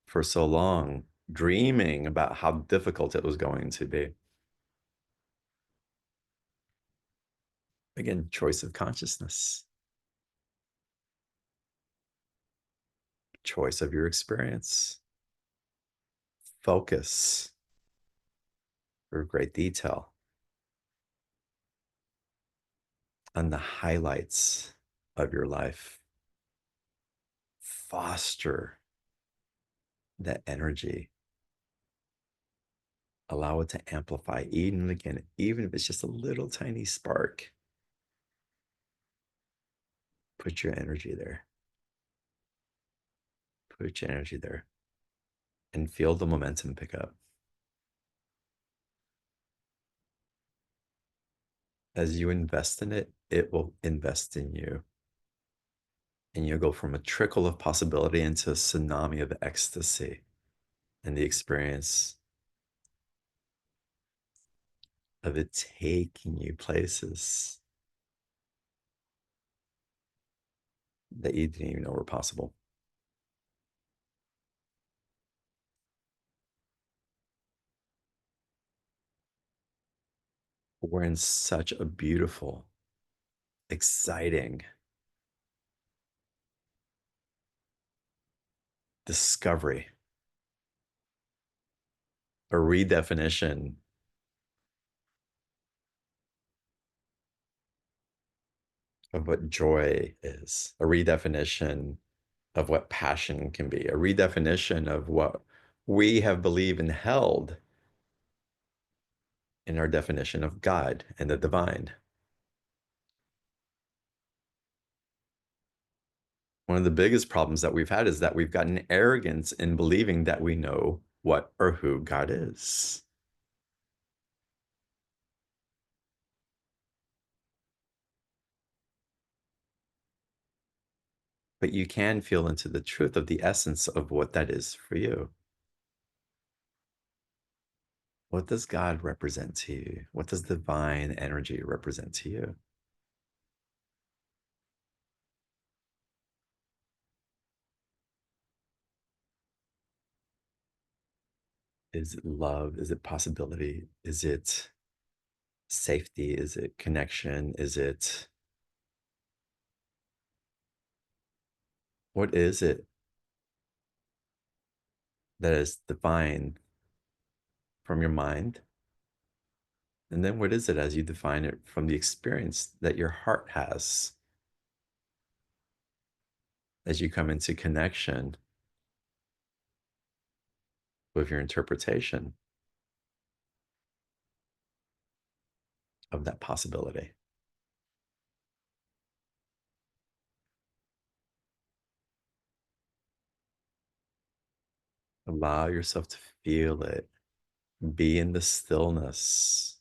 for so long, dreaming about how difficult it was going to be. Again, choice of consciousness, choice of your experience, focus for great detail on the highlights of your life. Foster that energy. Allow it to amplify even again, even if it's just a little tiny spark. Put your energy there. Put your energy there and feel the momentum pick up. As you invest in it, it will invest in you. And you'll go from a trickle of possibility into a tsunami of ecstasy and the experience of it taking you places that you didn't even know were possible. We're in such a beautiful, exciting discovery, a redefinition of what joy is, a redefinition of what passion can be, a redefinition of what we have believed and held in our definition of God and the divine. One of the biggest problems that we've had is that we've gotten arrogance in believing that we know what or who God is. But you can feel into the truth of the essence of what that is for you. What does God represent to you? What does divine energy represent to you? Is it love? Is it possibility? Is it safety? Is it connection? What is it that is divine from your mind? And then what is it as you define it from the experience that your heart has as you come into connection with your interpretation of that possibility? Allow yourself to feel it. Be in the stillness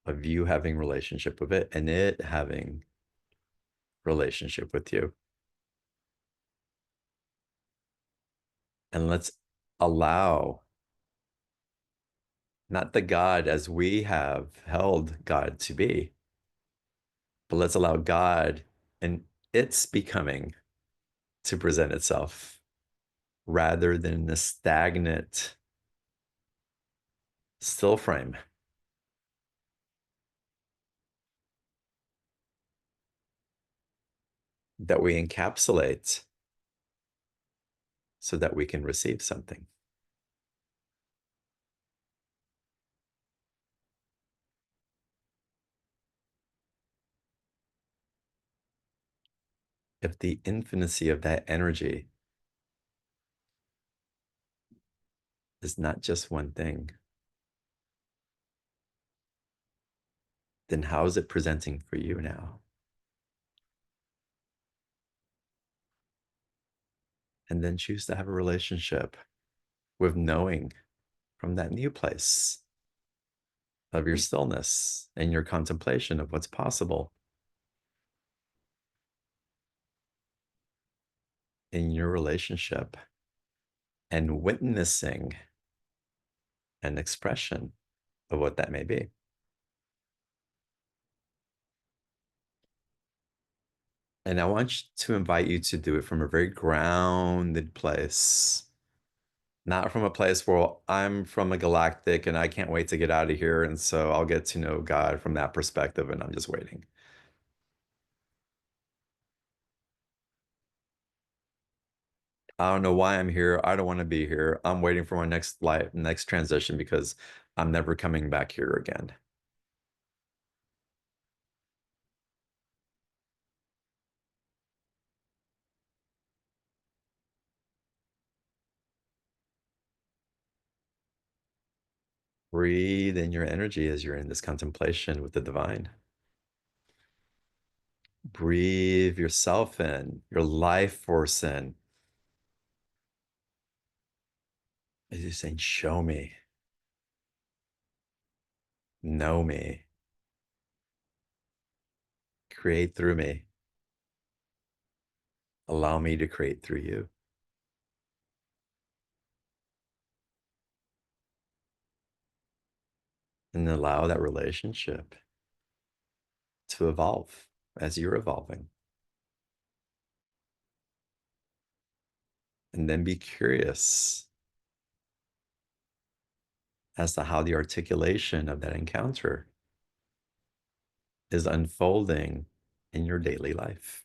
of you having relationship with it and it having relationship with you. And let's allow not the God as we have held God to be, but let's allow God and its becoming to present itself rather than the stagnant still frame that we encapsulate so that we can receive something. If the infinity of that energy is not just one thing, then how is it presenting for you now? And then choose to have a relationship with knowing from that new place of your stillness and your contemplation of what's possible in your relationship and witnessing an expression of what that may be. And I want to invite you to do it from a very grounded place, not from a place where I'm from a galactic and I can't wait to get out of here. And so I'll get to know God from that perspective and I'm just waiting. I don't know why I'm here. I don't want to be here. I'm waiting for my next life, next transition because I'm never coming back here again. Breathe in your energy as you're in this contemplation with the divine. Breathe yourself in, your life force in. As you're saying, show me, know me, create through me, allow me to create through you. And allow that relationship to evolve. as you're evolving. And then be curious as to how the articulation of that encounter is unfolding in your daily life.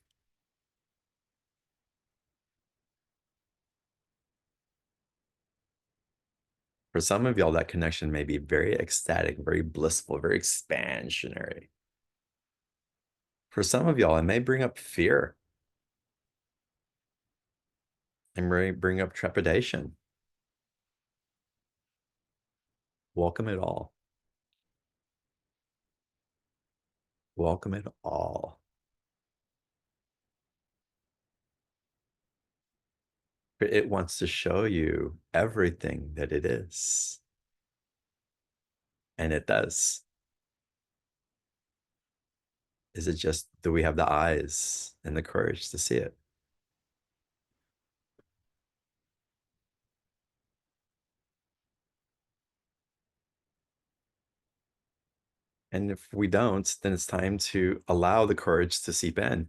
For some of y'all, that connection may be very ecstatic, very blissful, very expansionary. For some of y'all, it may bring up fear. It may bring up trepidation. Welcome it all. Welcome it all. It wants to show you everything that it is. And it does. Is it just, do we have the eyes and the courage to see it? And if we don't, then it's time to allow the courage to seep in,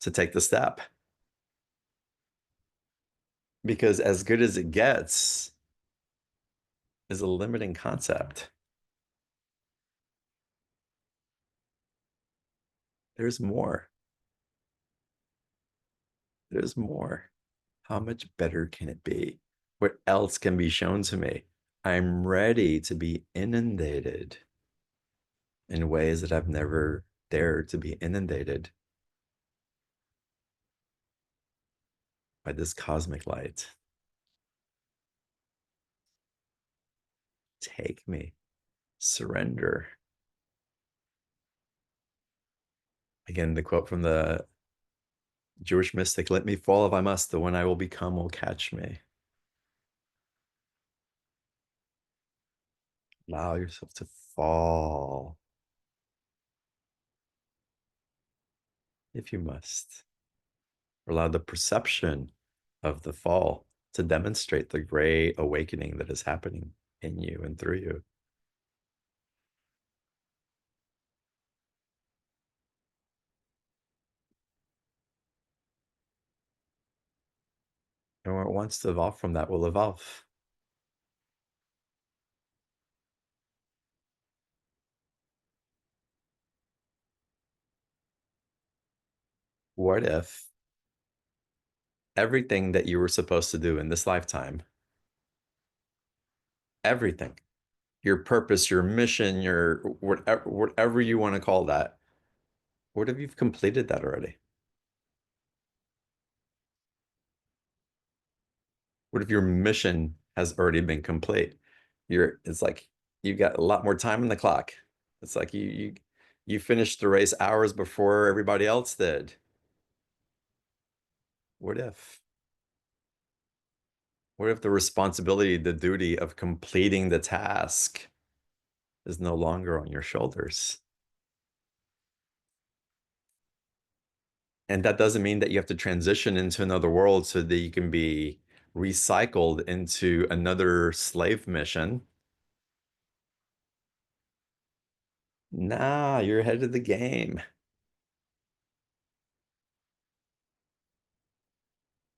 to take the step. Because as good as it gets is a limiting concept. There's more. There's more. How much better can it be? What else can be shown to me? I'm ready to be inundated in ways that I've never dared to be inundated by this cosmic light. Take me, surrender. Again, the quote from the Jewish mystic, let me fall if I must, the one I will become will catch me. Allow yourself to fall if you must. Allow the perception of the fall to demonstrate the gray awakening that is happening in you and through you. And what wants to evolve from that will evolve. What if everything that you were supposed to do in this lifetime, everything, your purpose, your mission, your whatever you want to call that, what if you've completed that already? What if your mission has already been complete? It's like you've got a lot more time on the clock. It's like you finished the race hours before everybody else did. What if? What if the responsibility, the duty of completing the task is no longer on your shoulders? And that doesn't mean that you have to transition into another world so that you can be recycled into another slave mission. Nah, you're ahead of the game.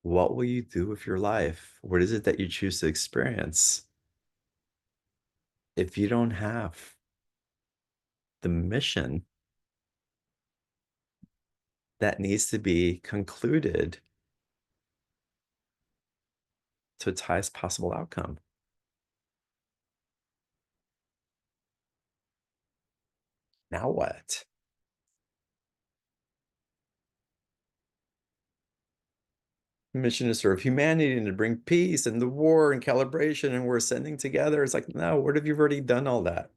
What will you do with your life? What is it that you choose to experience if you don't have the mission that needs to be concluded to its highest possible outcome? Now what? Mission to serve humanity and to bring peace and the war and calibration, and we're ascending together. It's like, no, what if you've already done all that?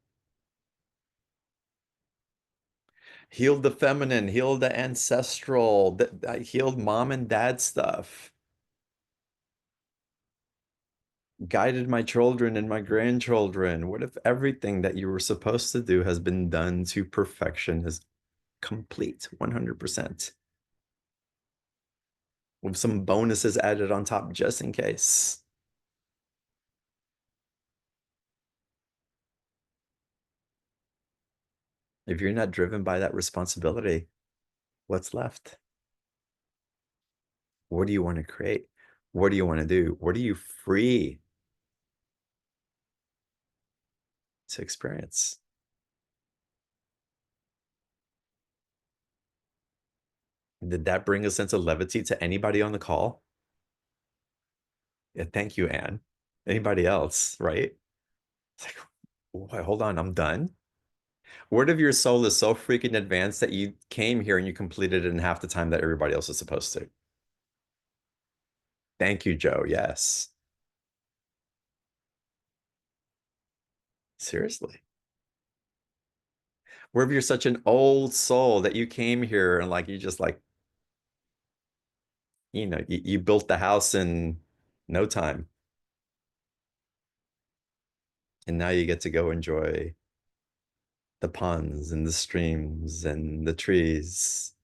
Healed the feminine, healed the ancestral, healed mom and dad stuff, guided my children and my grandchildren. What if everything that you were supposed to do has been done to perfection, is complete 100%, with some bonuses added on top just in case? If you're not driven by that responsibility, What's left? What do you want to create? What do you want to do? What are you free to experience? Did that bring a sense of levity to anybody on the call? Yeah, thank you, Anne. Anybody else, right? It's like, wait, hold on, I'm done. Word of your soul is so freaking advanced that you came here and you completed it in half the time that everybody else is supposed to. Thank you, Joe. Yes. Seriously. Where if you're such an old soul that you came here and like you just like, you built the house in no time. And now you get to go enjoy the ponds and the streams and the trees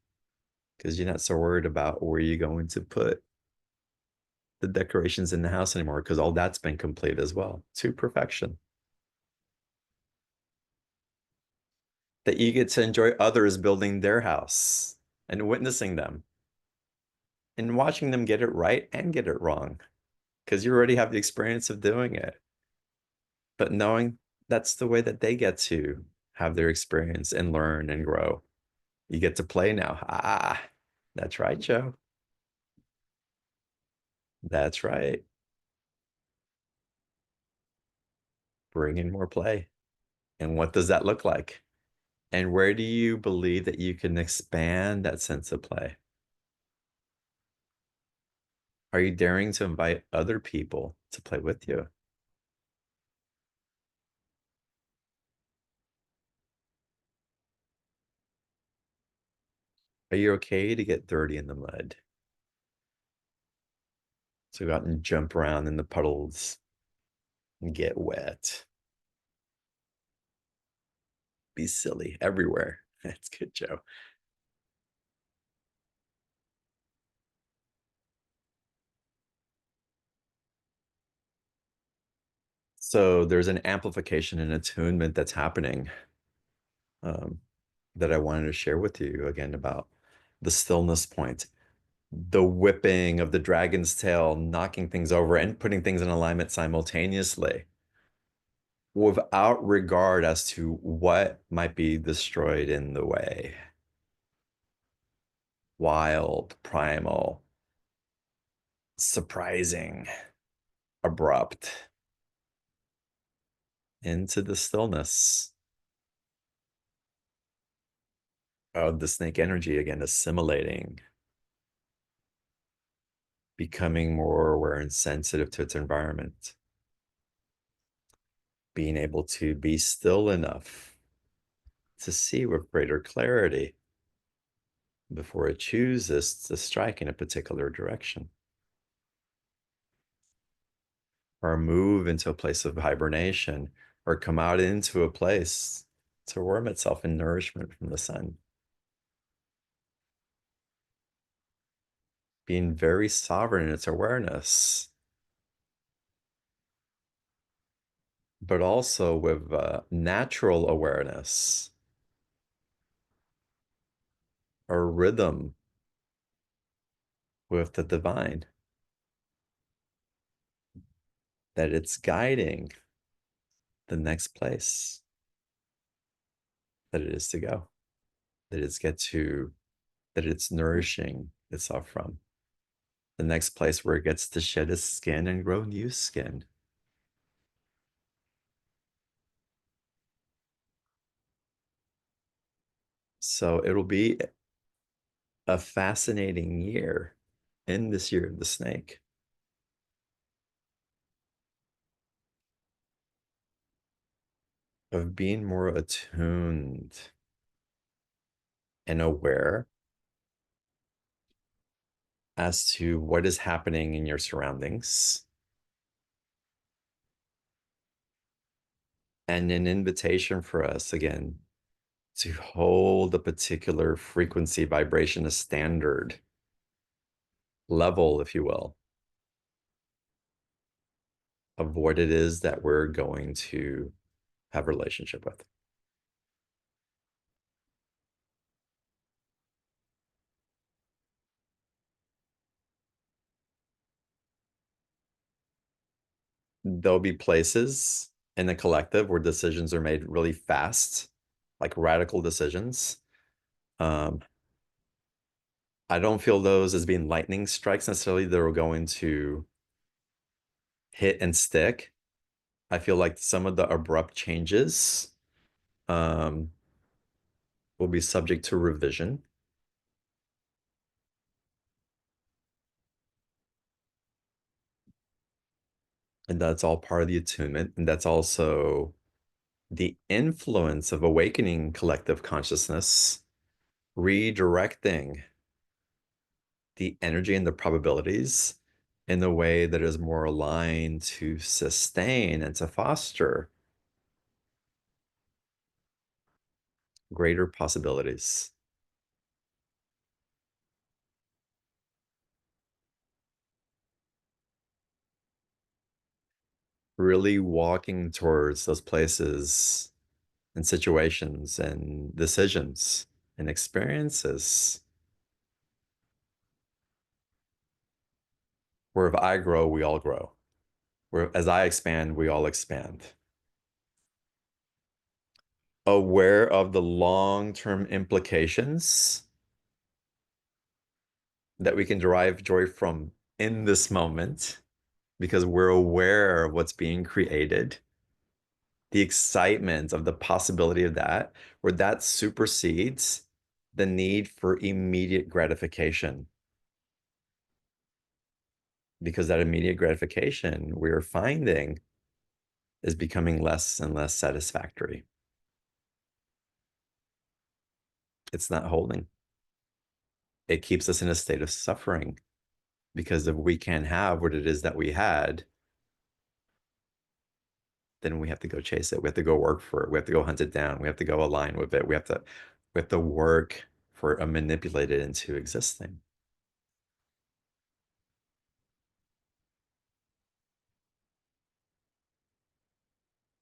because you're not so worried about where you're going to put the decorations in the house anymore because all that's been complete as well to perfection. That you get to enjoy others building their house and witnessing them and watching them get it right and get it wrong because you already have the experience of doing it. But knowing that's the way that they get to have their experience and learn and grow. You get to play now. Ah, that's right, Joe. That's right. Bring in more play. And what does that look like? And where do you believe that you can expand that sense of play? Are you daring to invite other people to play with you? Are you okay to get dirty in the mud? So go out and jump around in the puddles and get wet. Be silly everywhere. That's good, Joe. So there's an amplification and attunement that's happening um, that I wanted to share with you again about the stillness point, the whipping of the dragon's tail, knocking things over and putting things in alignment simultaneously without regard as to what might be destroyed in the way. Wild, primal, surprising, abrupt, into the stillness of the snake energy again, assimilating, becoming more aware and sensitive to its environment, being able to be still enough to see with greater clarity before it chooses to strike in a particular direction or move into a place of hibernation or come out into a place to warm itself in nourishment from the sun. Being very sovereign in its awareness, but also with natural awareness or rhythm with the divine, that it's guiding the next place that it is to go, that it's nourishing itself from, the next place where it gets to shed its skin and grow new skin. So it'll be a fascinating year in this year of the snake. Of being more attuned and aware as to what is happening in your surroundings. And an invitation for us again to hold a particular frequency, vibration, a standard level, if you will, of what it is that we're going to have a relationship with. there'll be places in the collective where decisions are made really fast, like radical decisions. I don't feel those as being lightning strikes necessarily that are going to hit and stick. I feel like some of the abrupt changes um, will be subject to revision. And that's all part of the attunement. And that's also the influence of awakening collective consciousness, redirecting the energy and the probabilities in a way that is more aligned to sustain and to foster greater possibilities. Really walking towards those places and situations and decisions and experiences where if I grow, we all grow. Where as I expand, we all expand. Aware of the long-term implications that we can derive joy from in this moment because we're aware of what's being created, the excitement of the possibility of that, where that supersedes the need for immediate gratification. Because that immediate gratification we're finding is becoming less and less satisfactory. It's not holding. It keeps us in a state of suffering because if we can't have what it is that we had, then we have to go chase it. We have to go work for it. We have to go hunt it down. We have to go align with it. We have to work for it and manipulate it into existing.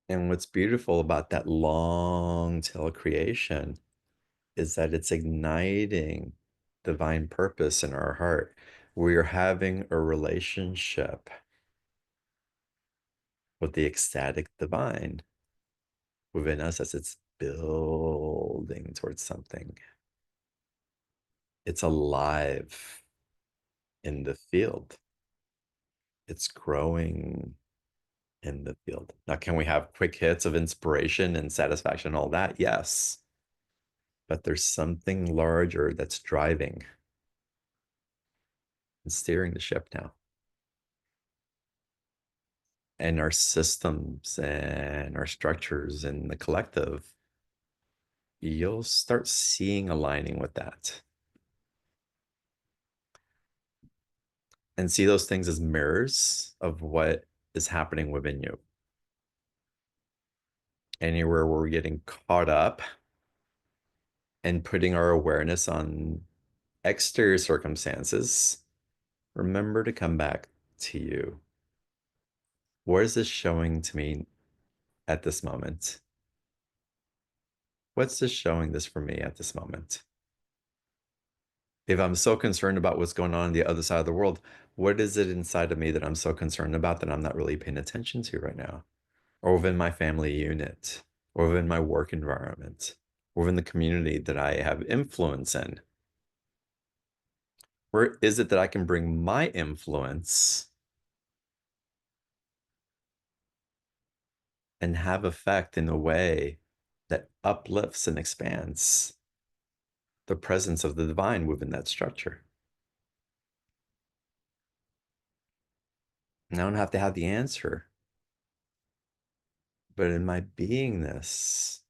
And what's beautiful about that long tail creation is that it's igniting divine purpose in our heart. We're having a relationship with the ecstatic divine within us as it's building towards something. It's alive in the field. It's growing in the field. Now, can we have quick hits of inspiration and satisfaction and all that? Yes. But there's something larger that's driving and steering the ship now. And our systems and our structures and the collective, you'll start seeing aligning with that. And see those things as mirrors of what is happening within you. Anywhere where we're getting caught up and putting our awareness on exterior circumstances, remember to come back to you. What is this showing to me at this moment? What's this showing this for me at this moment? If I'm so concerned about what's going on the other side of the world, what is it inside of me that I'm so concerned about that I'm not really paying attention to right now? Or within my family unit, or within my work environment, or within the community that I have influence in? Where is it that I can bring my influence and have effect in a way that uplifts and expands the presence of the divine within that structure? And I don't have to have the answer, but in my beingness,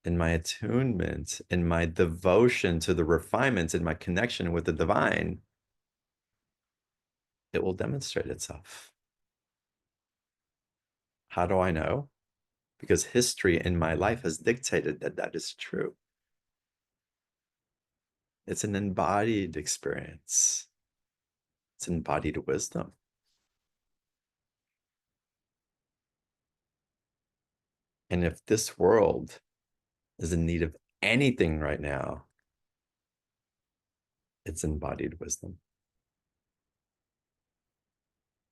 in my attunement, in my devotion to the refinements, in my connection with the divine, it will demonstrate itself. How do I know? Because history in my life has dictated that that is true. It's an embodied experience. It's embodied wisdom. And if this world is in need of anything right now, it's embodied wisdom.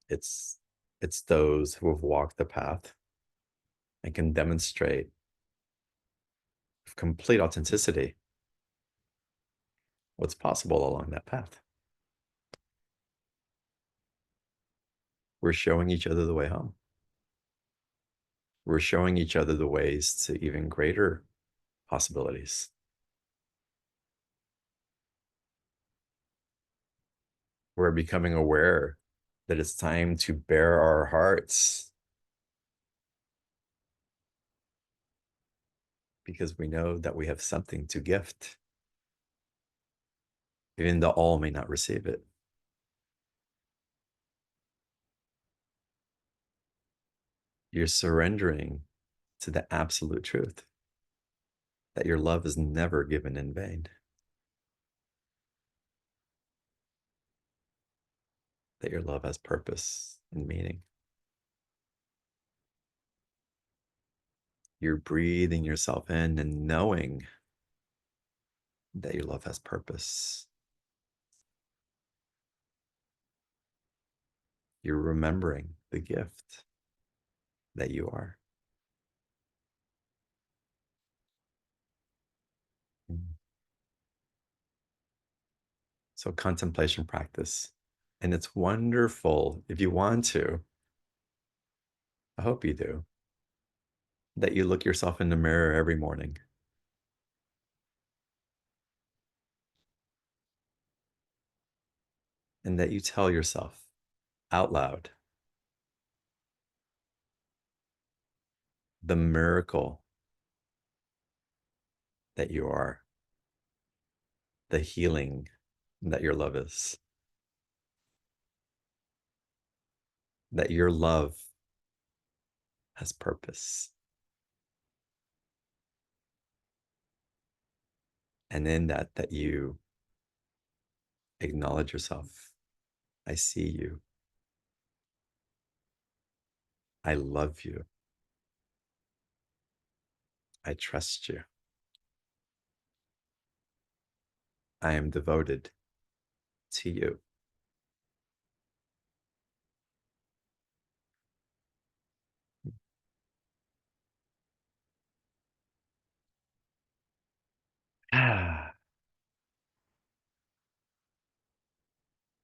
It's It's those who have walked the path and can demonstrate with complete authenticity what's possible along that path. We're showing each other the way home. We're showing each other the ways to even greater possibilities. We're becoming aware that it's time to bare our hearts because we know that we have something to gift, even though all may not receive it. You're surrendering to the absolute truth that your love is never given in vain, that your love has purpose and meaning. You're breathing yourself in and knowing that your love has purpose. You're remembering the gift that you are. So contemplation practice. And it's wonderful if you want to, I hope you do, that you look yourself in the mirror every morning. And that you tell yourself out loud the miracle that you are, the healing that your love is, that your love has purpose. And in that, that you acknowledge yourself. I see you. I love you. I trust you. I am devoted to you.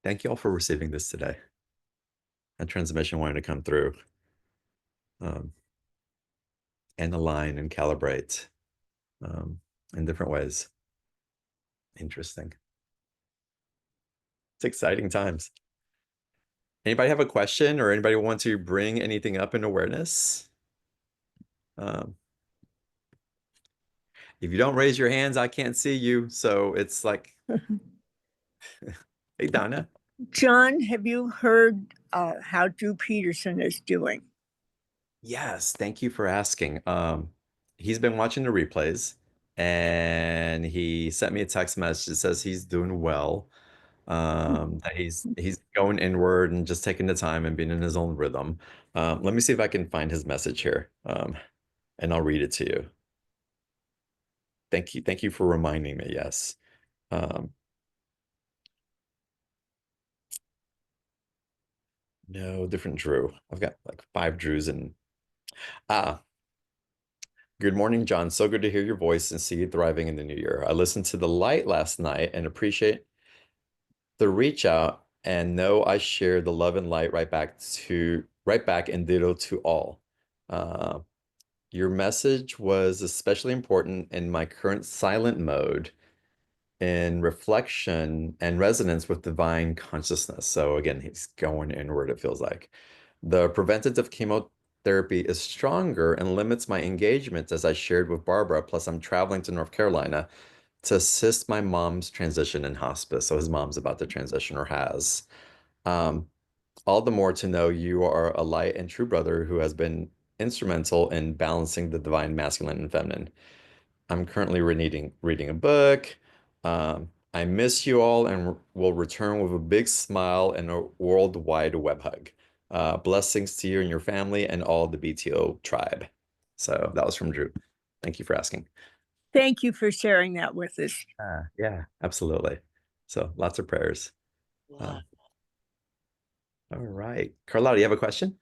Thank you all for receiving this today. A transmission wanted to come through and align and calibrate in different ways. Interesting. It's exciting times. Anybody have a question or anybody want to bring anything up in awareness? If you don't raise your hands, I can't see you. So it's like, hey, Donna. John, have you heard how Drew Peterson is doing? Yes, thank you for asking. He's been watching the replays and he sent me a text message that says he's doing well. That he's going inward and just taking the time and being in his own rhythm. Let me see if I can find his message here. And I'll read it to you. Thank you for reminding me. Yes. No, different Drew. I've got like 5 Drews and good morning, John. So good to hear your voice and see you thriving in the new year. I listened to the light last night and appreciate the reach out and know I share the love and light right back and ditto to all. Your message was especially important in my current silent mode in reflection and resonance with divine consciousness. So again, he's going inward, it feels like. The preventative chemotherapy is stronger and limits my engagement, as I shared with Barbara. Plus, I'm traveling to North Carolina to assist my mom's transition in hospice. So his mom's about to transition or has. All the more to know you are a light and true brother who has been instrumental in balancing the divine masculine and feminine. I'm currently reading a book. I miss you all and will return with a big smile and a worldwide web hug. Blessings to you and your family and all the BTO tribe. So that was from Drew. Thank you for asking. Thank you for sharing that with us. Yeah, absolutely. So lots of prayers. Wow. All right. Carlotta, you have a question?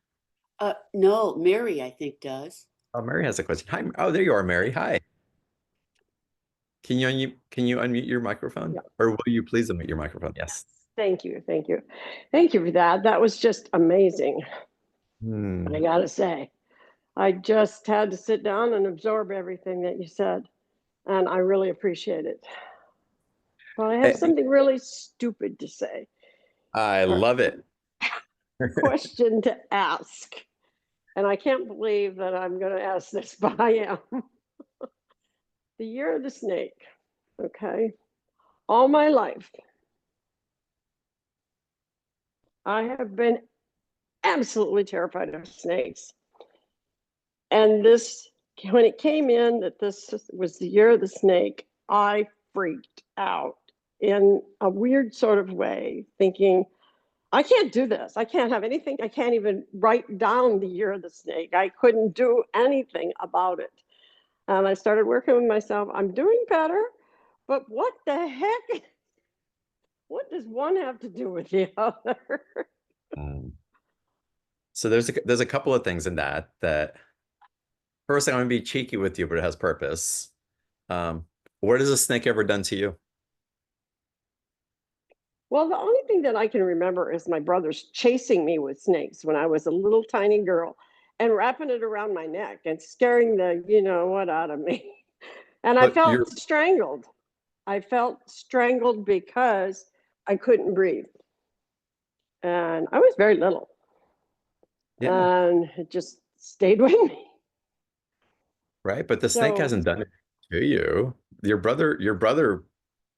No, Mary, I think does. Oh, Mary has a question. Hi. Oh, there you are, Mary. Hi. Can you unmute your microphone? Yeah. Or will you please unmute your microphone? Yes. Thank you. Thank you. Thank you for that. That was just amazing. Hmm. I gotta say, I just had to sit down and absorb everything that you said, and I really appreciate it. But I have Eh, something really stupid to say, I or love it. question to ask. And I can't believe that I'm going to ask this, but I am. The year of the snake, okay? All my life, I have been absolutely terrified of snakes. And this, when it came in that this was the year of the snake, I freaked out in a weird sort of way, thinking, I can't do this. I can't have anything. I can't even write down the year of the snake. I couldn't do anything about it. And I started working with myself. I'm doing better, but what the heck? What does one have to do with the other? Hmm. So there's a couple of things in that first I'm gonna be cheeky with you, but it has purpose. Um, what has a snake ever done to you? Well, the only thing that I can remember is my brothers chasing me with snakes when I was a little tiny girl and wrapping it around my neck and scaring the, you know what, out of me. And I But felt you're strangled. I felt strangled because I couldn't breathe. And I was very little. yeah, And it just stayed with me. right. But the snake So, hasn't done it to you. Your brother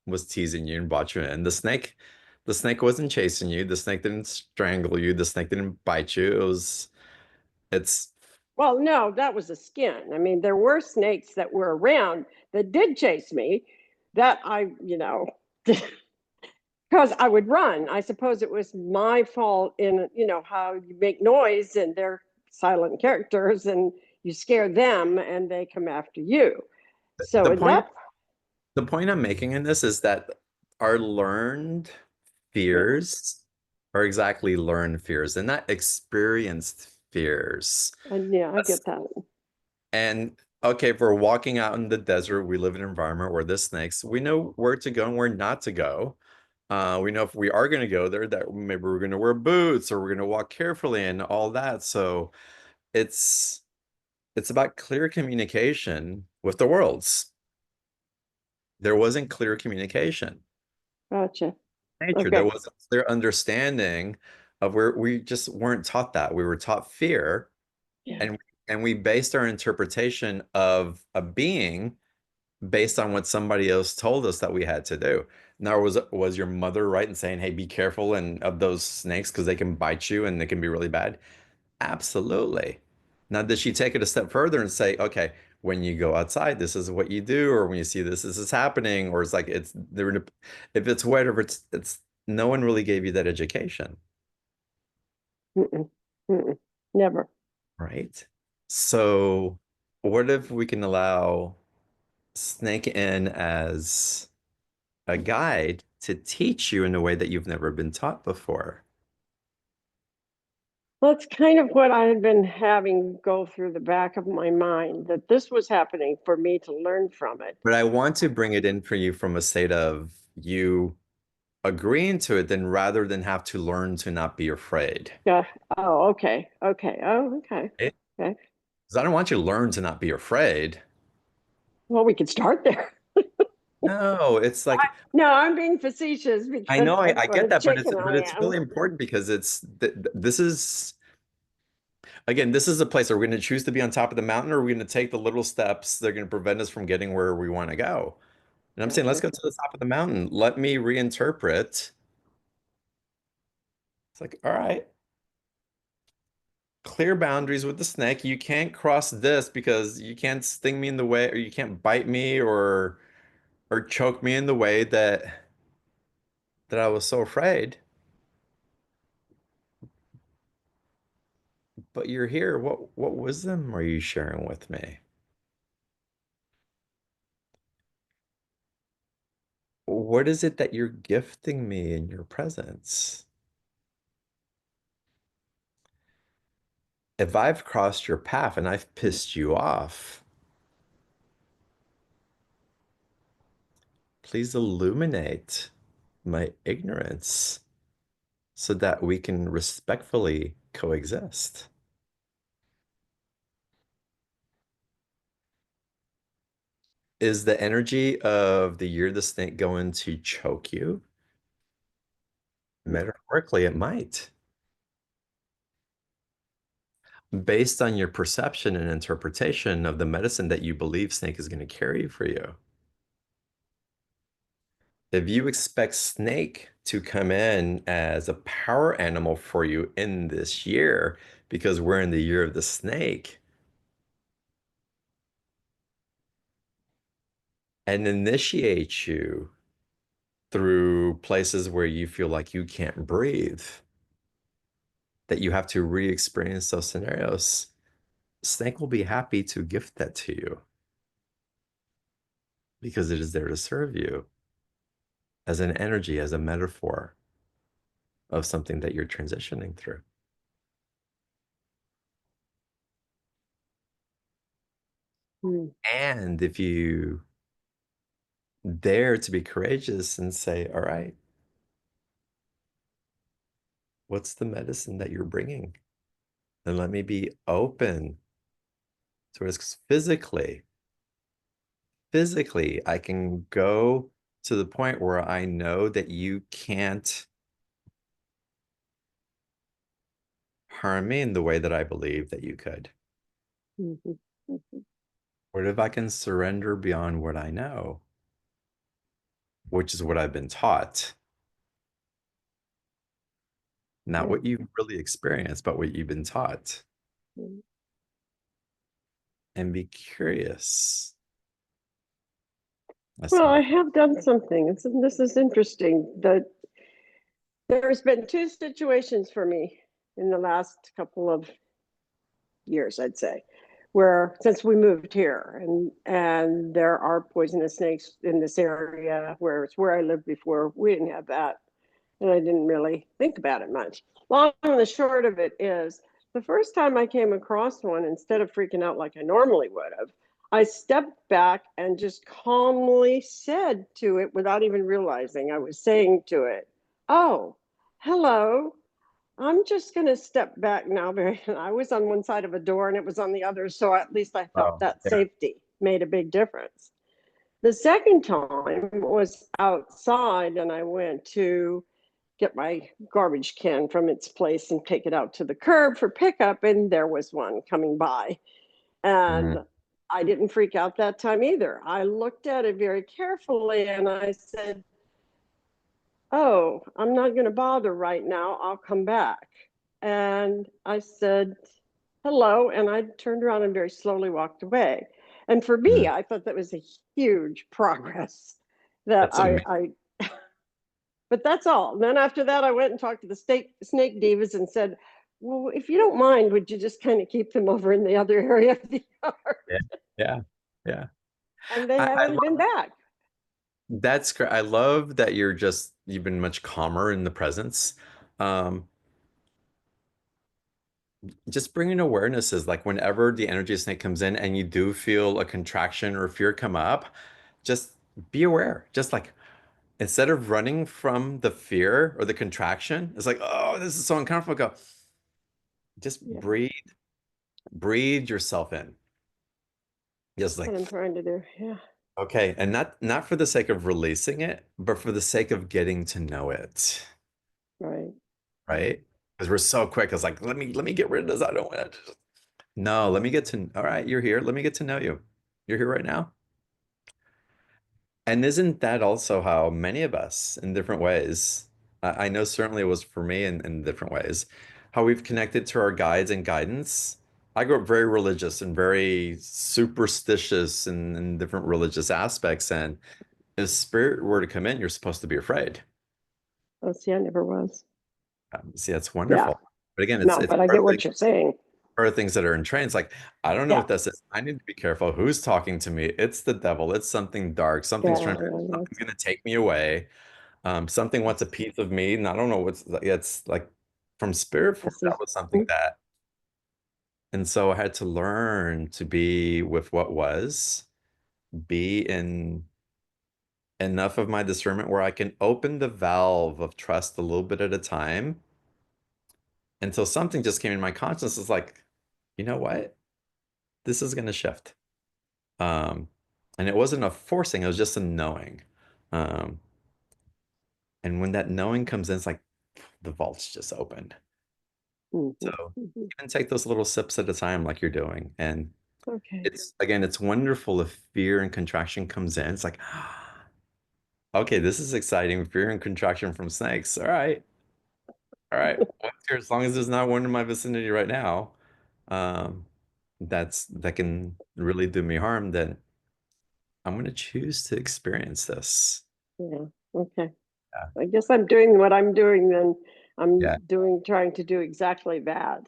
was teasing you and brought you in. The snake wasn't chasing you. The snake didn't strangle you. The snake didn't bite you. It's well, no, that was a skin. I mean, there were snakes that were around that did chase me that I, because I would run. I suppose it was my fault in, how you make noise and they're silent characters and you scare them and they come after you. So the in point that, the point I'm making in this is that our learned yeah, fears are exactly learned fears. They're not experienced fears. and yeah, I get that. And okay, if we're walking out in the desert, we live in an environment where there's snakes. We know where to go and where not to go. We know if we are going to go there, that maybe we're going to wear boots or we're going to walk carefully and all that. So it's it's about clear communication with the worlds. There wasn't clear communication. Gotcha. Nature, there Okay. was a clear understanding of where we just weren't taught that. We were taught fear, Yeah. and we based our interpretation of a being based on what somebody else told us that we had to do. Now, was your mother right in saying, "Hey, be careful and of those snakes because they can bite you and they can be really bad"? Absolutely. Now, did she take it a step further and say, "Okay, when you go outside, this is what you do, or when you see this is happening," or it's like it's there, if it's wet or if it's no one really gave you that education, Mm-mm. Mm-mm. Never. right? So, what if we can allow Snake in as a guide to teach you in a way that you've never been taught before? Well, it's kind of what I had been having go through the back of my mind that this was happening for me to learn from it. But I want to bring it in for you from a state of you agreeing to it, then rather than have to learn to not be afraid. Yeah. Oh, okay. Okay. Oh, okay. Because Okay. I don't want you to learn to not be afraid. Well, we could start there. No, it's like No, I'm being facetious I know because that's I what get a that, chicken but I it's am. really important because this is again, this is a place where we're going to choose to be on top of the mountain or we're going to take the little steps that are going to prevent us from getting where we want to go. And I'm saying, let's Gotcha. go to the top of the mountain. Let me reinterpret. It's like, all right, clear boundaries with the snake. You can't cross this because you can't sting me in the way, or you can't bite me or choke me in the way that I was so afraid. But you're here. What wisdom are you sharing with me? What is it that you're gifting me in your presence? if I've crossed your path and I've pissed you off, please illuminate my ignorance so that we can respectfully coexist. Is the energy of the year of the snake going to choke you? Metaphorically, it might. Based on your perception and interpretation of the medicine that you believe snake is going to carry for you. If you expect snake to come in as a power animal for you in this year, because we're in the year of the snake, and initiate you through places where you feel like you can't breathe, that you have to re-experience those scenarios, snake will be happy to gift that to you because it is there to serve you as an energy, as a metaphor of something that you're transitioning through. Hmm. And if you dare to be courageous and say, all right, what's the medicine that you're bringing? And let me be open towards physically, I can go to the point where I know that you can't harm me in the way that I believe that you could. Mhm. Mhm. What if I can surrender beyond what I know, which is what I've been taught, not Yeah. what you've really experienced, but what you've been taught, Mhm. and be curious. That's Well, I all. have done something. This is interesting. That there's been two situations for me in the last couple of years, I'd say, where since we moved here, and there are poisonous snakes in this area where it's where I lived before. We didn't have that, and I didn't really think about it much. Long and the short of it is, the first time I came across one, instead of freaking out like I normally would have, I stepped back and just calmly said to it, without even realizing I was saying to it, "Oh, hello. I'm just going to step back now." I was on one side of a door and it was on the other. So at least I felt Oh, that yeah. safety made a big difference. The second time was outside, and I went to get my garbage can from its place and take it out to the curb for pickup. And there was one coming by. Mhm. And I didn't freak out that time either. I looked at it very carefully and I said, "Oh, I'm not going to bother right now. I'll come back." And I said, "Hello." And I turned around and very slowly walked away. And for me, Mhm. I thought that was a huge progress that That's amazing. but that's all. And then after that, I went and talked to the snake divas and said, "Well, if you don't mind, would you just kind of keep them over in the other area of the yard?" Yeah, yeah, yeah. And they I haven't been love back. that's great. I love that you've been much calmer in the presence. Um, just bringing awareness is like whenever the energy snake comes in and you do feel a contraction or fear come up, just be aware. Just like instead of running from the fear or the contraction, it's like, oh, this is so uncomfortable. Go, just Yeah, breathe yourself in. Just that's what like, I'm trying to do. Yeah, okay, and not for the sake of releasing it, but for the sake of getting to know it, right. right? Because we're so quick. It's like, let me get rid of this. I don't want to. No, let me get to, all right, you're here. Let me get to know you. You're here right now. And isn't that also how many of us in different ways, I know certainly it was for me in different ways, how we've connected to our guides and guidance. I grew up very religious and very superstitious in different religious aspects. And if spirit were to come in, you're supposed to be afraid. Oh, see, I never was. See, that's Yeah, wonderful. But again, no, it's but I part get of what you're saying. things that are in trains. Like, I don't know Yeah, what this is. I need to be careful. Who's talking to me? It's the devil. It's something dark. yeah, yeah, yeah. Something's gonna take me away. Something wants a piece of me. And I don't know what's it's like from spirit form. This That is was something that And so I had to learn to be with what was, be in enough of my discernment where I can open the valve of trust a little bit at a time until something just came in my consciousness. Is like, you know what? This is going to shift. Um, and it wasn't a forcing, it was just a knowing. Um, and when that knowing comes in, it's like the vault's just opened. Mhm, So mhm. even take those little sips at a time, like you're doing. And Okay. it's again, it's wonderful if fear and contraction comes in. It's like, okay, this is exciting. Fear and contraction from snakes. All right. All right. Well, here, as long as there's not one in my vicinity right now, um, that can really do me harm, then I'm going to choose to experience this. Yeah. Okay. Yeah. I guess I'm doing what I'm doing then. I'm Yeah. trying to do exactly that.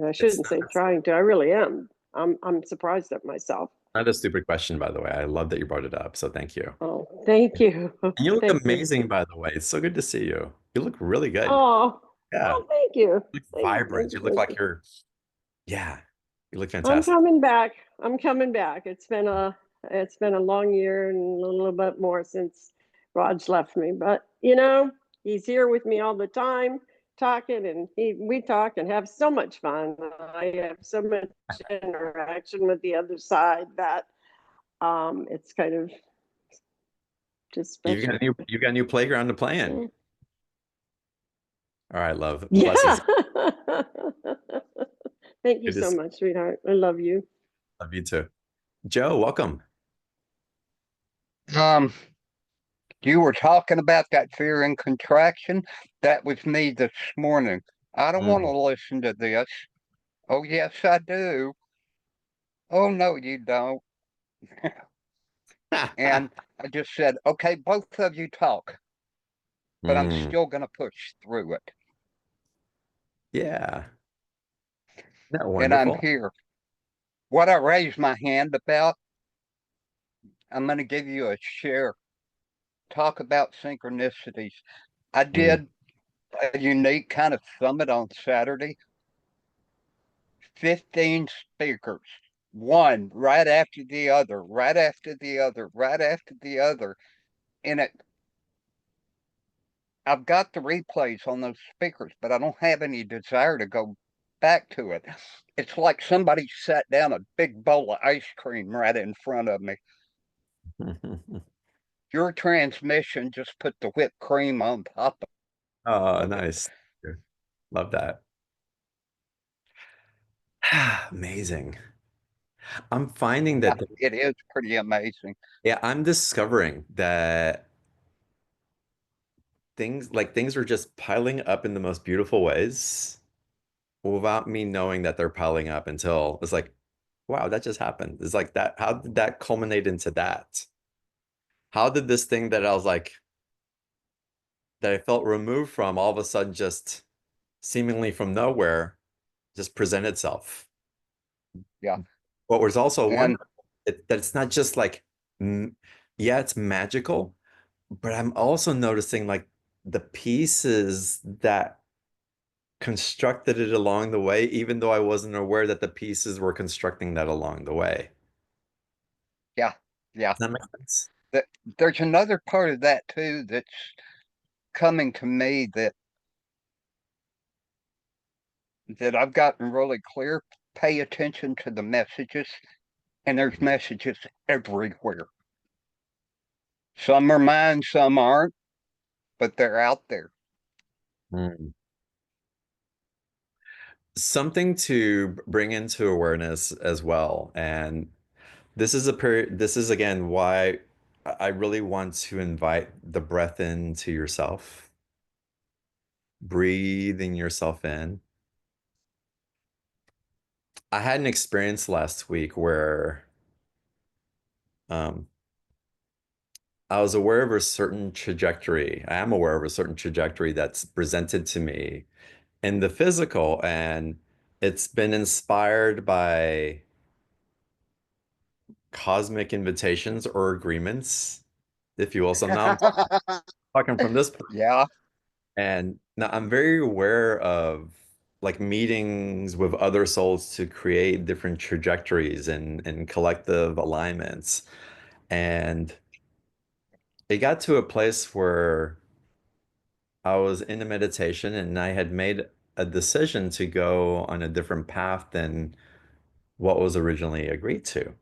I It's shouldn't say trying to, I really am. I'm surprised at myself. not a stupid question, by the way. I love that you brought it up. So thank you. Oh, thank you. And you look Thank you. amazing, by the way. It's so good to see you. You look really good. Oh, Yeah. oh, thank you. You look Thank you. Thank vibrant. you. You look Thank like you. yeah, you look I'm fantastic. coming back. I'm coming back. It's been a long year and a little bit more since Rod's left me, but he's here with me all the time talking, and we talk and have so much fun. I have so much interaction with the other side that it's kind of just special. You got a new playground to play in. Yeah. All right, love. Yeah. Blessings. Thank you Good to so see much, sweetheart. I love you. you. Love you too. Joe, welcome. Um, you were talking about that fear and contraction. That was me this morning. I don't want to Mm. listen to this. Oh, yes, I do. Oh, no, you don't. And I just said, okay, both of you talk, but I'm Mm. still going to push through it. Yeah. Isn't that And I'm wonderful? here. What I raised my hand about, I'm going to give you a share. Talk about synchronicities. I Mm. did a unique kind of summit on Saturday. 15 speakers, one right after the other, right after the other, right after the other. And I've got the replays on those speakers, but I don't have any desire to go back to it. It's like somebody sat down a big bowl of ice cream right in front of me. Your transmission just put the whipped cream on top Oh, of it. nice. Love that. Amazing. I'm finding Yeah, that, it is pretty amazing. yeah, I'm discovering that things are just piling up in the most beautiful ways without me knowing that they're piling up until it's like, wow, that just happened. It's like that. How did that culminate into that? How did this thing that I was like, that I felt removed from all of a sudden just seemingly from nowhere just present itself? Yeah. What was also And wonderful that it's not just like, mm, yeah, it's magical, but I'm also noticing like the pieces that constructed it along the way, even though I wasn't aware that the pieces were constructing that along the way. yeah, yeah. Does that make sense? That there's another part of that too that's coming to me that I've gotten really clear. Pay attention to the messages, and there's messages everywhere. Some are mine, some aren't, but they're out there. Mm. Something to bring into awareness as well. And this is a period, this is again why I really want to invite the breath into yourself, breathing yourself in. I had an experience last week where um, I was aware of a certain trajectory. I am aware of a certain trajectory that's presented to me in the physical, and it's been inspired by cosmic invitations or agreements, if you will. So now I'm talking from this point, Yeah, and now I'm very aware of like meetings with other souls to create different trajectories and collective alignments. And it got to a place where I was in a meditation and I had made a decision to go on a different path than what was originally agreed to.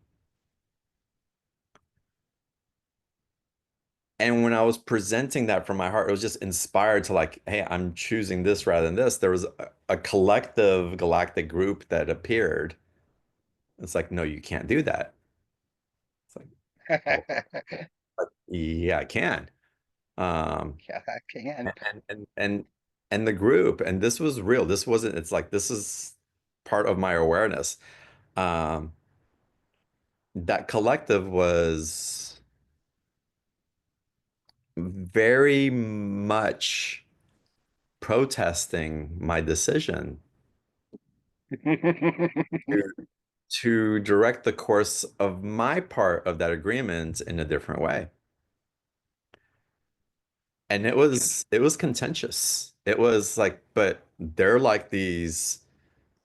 And when I was presenting that from my heart, it was just inspired to like, hey, I'm choosing this rather than this. There was a collective galactic group that appeared. It's like, no, you can't do that. It's like, oh, yeah, I can. Um, Yeah, I can. and the group, and this was real. This wasn't, it's like this is part of my awareness. Um, that collective was very much protesting my decision to, to direct the course of my part of that agreement in a different way. And it was contentious. It was like, but they're like these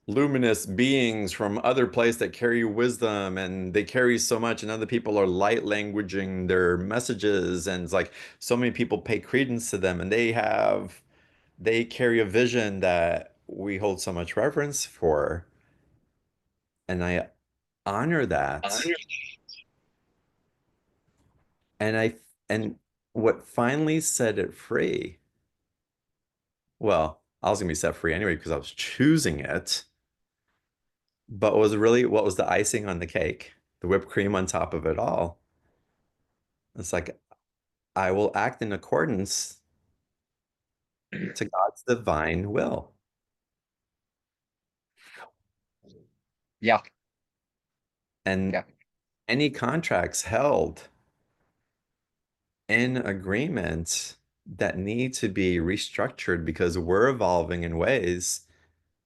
luminous beings from other place that carry wisdom and they carry so much and other people are light languaging their messages and it's like so many people pay credence to them and they carry a vision that we hold so much reverence for and I honor that and and what finally set it free, well, I was gonna be set free anyway because I was choosing it, but what was the icing on the cake, the whipped cream on top of it all. It's like I will act in accordance to God's divine will. Yeah, And yeah. any contracts held in agreement that need to be restructured because we're evolving in ways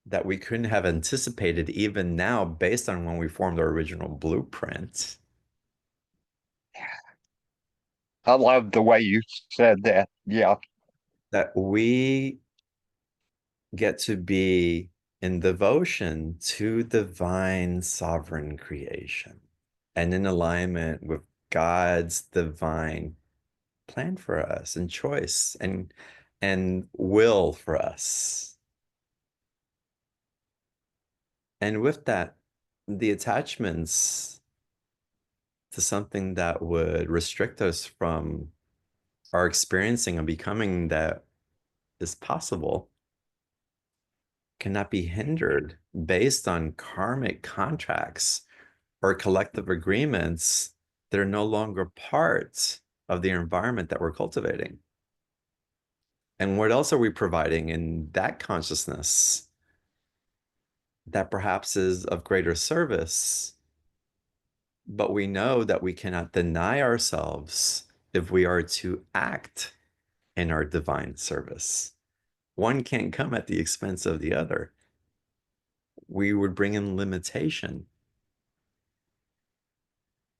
that we couldn't have anticipated even now based on when we formed our original blueprint. I love the way you said that. Yeah. That we get to be in devotion to divine sovereign creation and in alignment with God's divine plan for us and choice and will for us. And with that, the attachments to something that would restrict us from our experiencing and becoming that is possible cannot be hindered based on karmic contracts or collective agreements that are no longer part of the environment that we're cultivating. And what else are we providing in that consciousness that perhaps is of greater service? But we know that we cannot deny ourselves if we are to act in our divine service. One can't come at the expense of the other. We would bring in limitation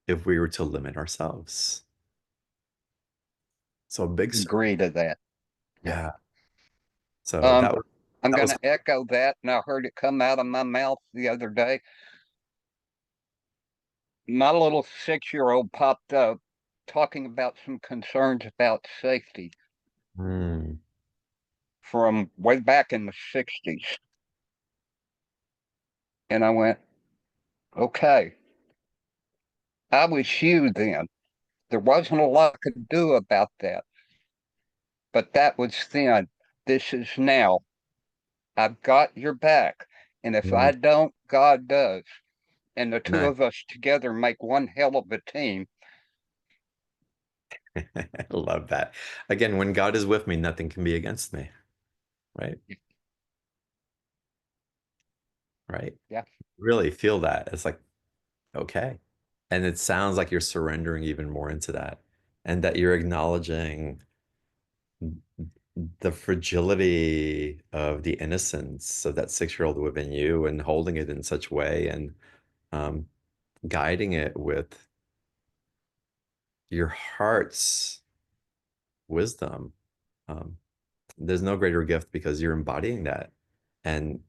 if we were to limit ourselves. So a big Agree to that. Yeah. yeah. So Um, I'm that going was to echo that, and I heard it come out of my mouth the other day. My little 6-year-old popped up talking about some concerns about safety mm, from way back in the 60s. And I went, okay, I was you then. There wasn't a lot I could do about that, but that was then. This is now. I've got your back. And if mm. I don't, God does. And the two Nice. of us together make one hell of a team. I love that. Again, when God is with me, nothing can be against me. Right? Right? Yeah. Really feel that. It's like, okay. And it sounds like you're surrendering even more into that and that you're acknowledging the fragility of the innocence of that 6-year-old within you and holding it in such way and um, guiding it with your heart's wisdom. Um, there's no greater gift because you're embodying that. And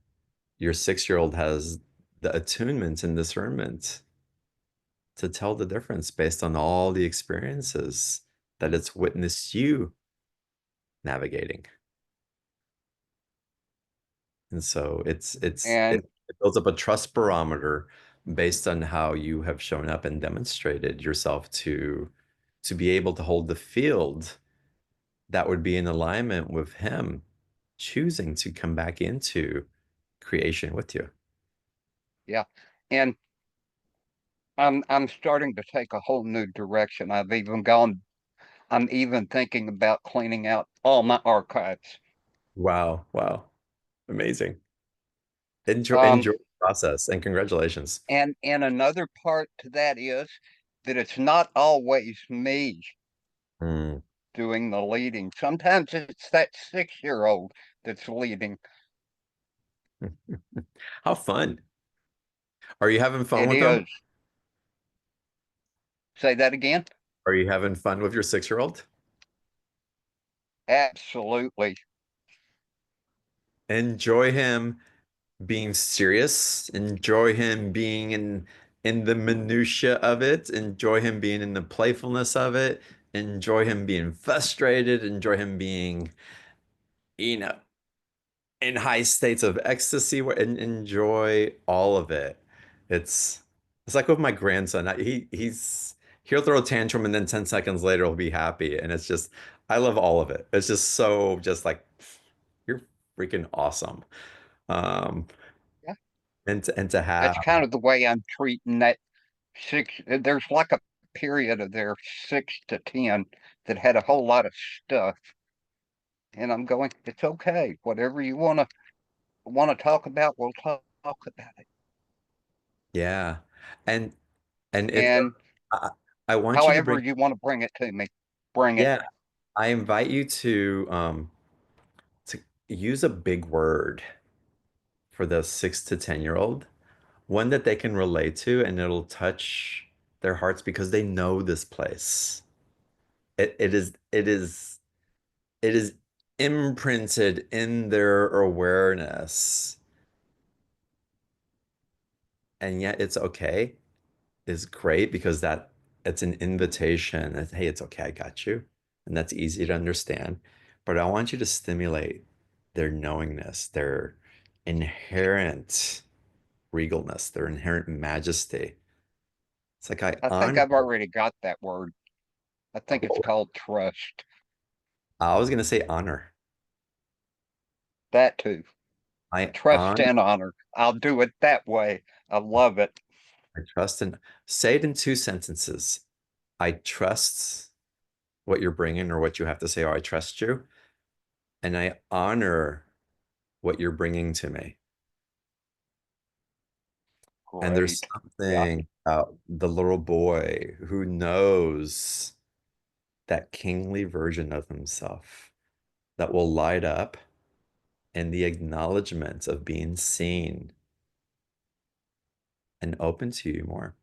your 6-year-old has the attunement and discernment to tell the difference based on all the experiences that it's witnessed you navigating. And so And it builds up a trust barometer based on how you have shown up and demonstrated yourself to be able to hold the field that would be in alignment with him choosing to come back into creation with you. yeah, and I'm starting to take a whole new direction. I'm even thinking about cleaning out all my archives. Wow, wow. Amazing. Um, Enjoy the process and congratulations. and another part to that is that it's not always me Mm. doing the leading. Sometimes it's that 6-year-old that's leading. How fun. Are you having fun It with them? is. Say that again? Are you having fun with your 6-year-old? Absolutely. Enjoy him being serious. Enjoy him being in the minutia of it. Enjoy him being in the playfulness of it. Enjoy him being frustrated. Enjoy him being, you know, in high states of ecstasy and enjoy all of it. It's like with my grandson. He'll throw a tantrum and then 10 seconds later he'll be happy. And it's just I love all of it. It's just so just like you're freaking awesome. Um Yeah. and to That's have kind of the way I'm treating that there's like a period of there 6 to 10 that had a whole lot of stuff. And I'm going, it's okay. Whatever you wanna talk about, we'll talk about it. yeah. And if And I, I want you to however bring you want to bring it to me, bring it. yeah, I invite you to use a big word for the 6 to 10-year-old, one that they can relate to and it'll touch their hearts because they know this place. It is imprinted in their awareness, and yet it's okay is great because that it's an invitation that, hey, it's okay, I got you. And that's easy to understand. But I want you to stimulate their knowingness, their inherent regalness, their inherent majesty. It's like I I think honor. I've already got that word. I think it's called trust. I was gonna say honor. That too. I Trust honor, and honor. I'll do it that way. I love it. I trust and say it in 2 sentences. I trust what you're bringing or what you have to say, or I trust you. And I honor what you're bringing to me. And there's Great. Yeah. something about the little boy who knows that kingly version of himself that will light up in the acknowledgement of being seen and open to you more.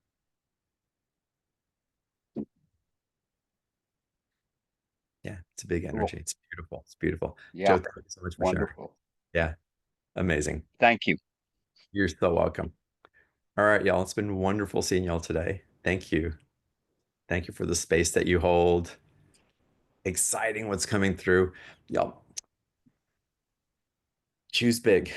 Yeah, it's a big Cool. energy. It's beautiful. It's beautiful. Joe, Yeah. thank you so much for sharing. Wonderful. Yeah, amazing. Thank you. You're so welcome. All right, y'all. It's been wonderful seeing y'all today. Thank you. Thank you for the space that you hold. Exciting what's coming through. Y'all, choose big.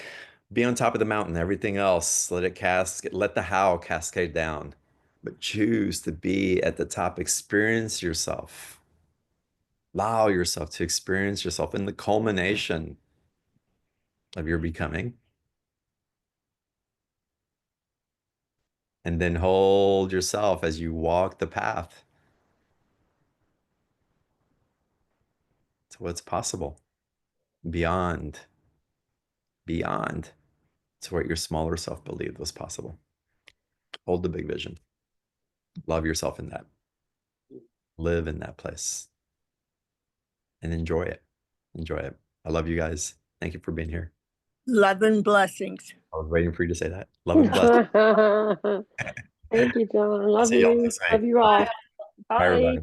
Be on top of the mountain. Everything else, let the how cascade down. But choose to be at the top. Experience yourself. Allow yourself to experience yourself in the culmination of your becoming. And then hold yourself as you walk the path to what's possible beyond, beyond to what your smaller self believed was possible. Hold the big vision. Love yourself in that. Live in that place and enjoy it. Enjoy it. I love you guys. Thank you for being here. Love and blessings. I was waiting for you to say that. Love and bless. Thank you, John. I'll Love see y'all you. next Love week. you all. Bye, Bye. everybody.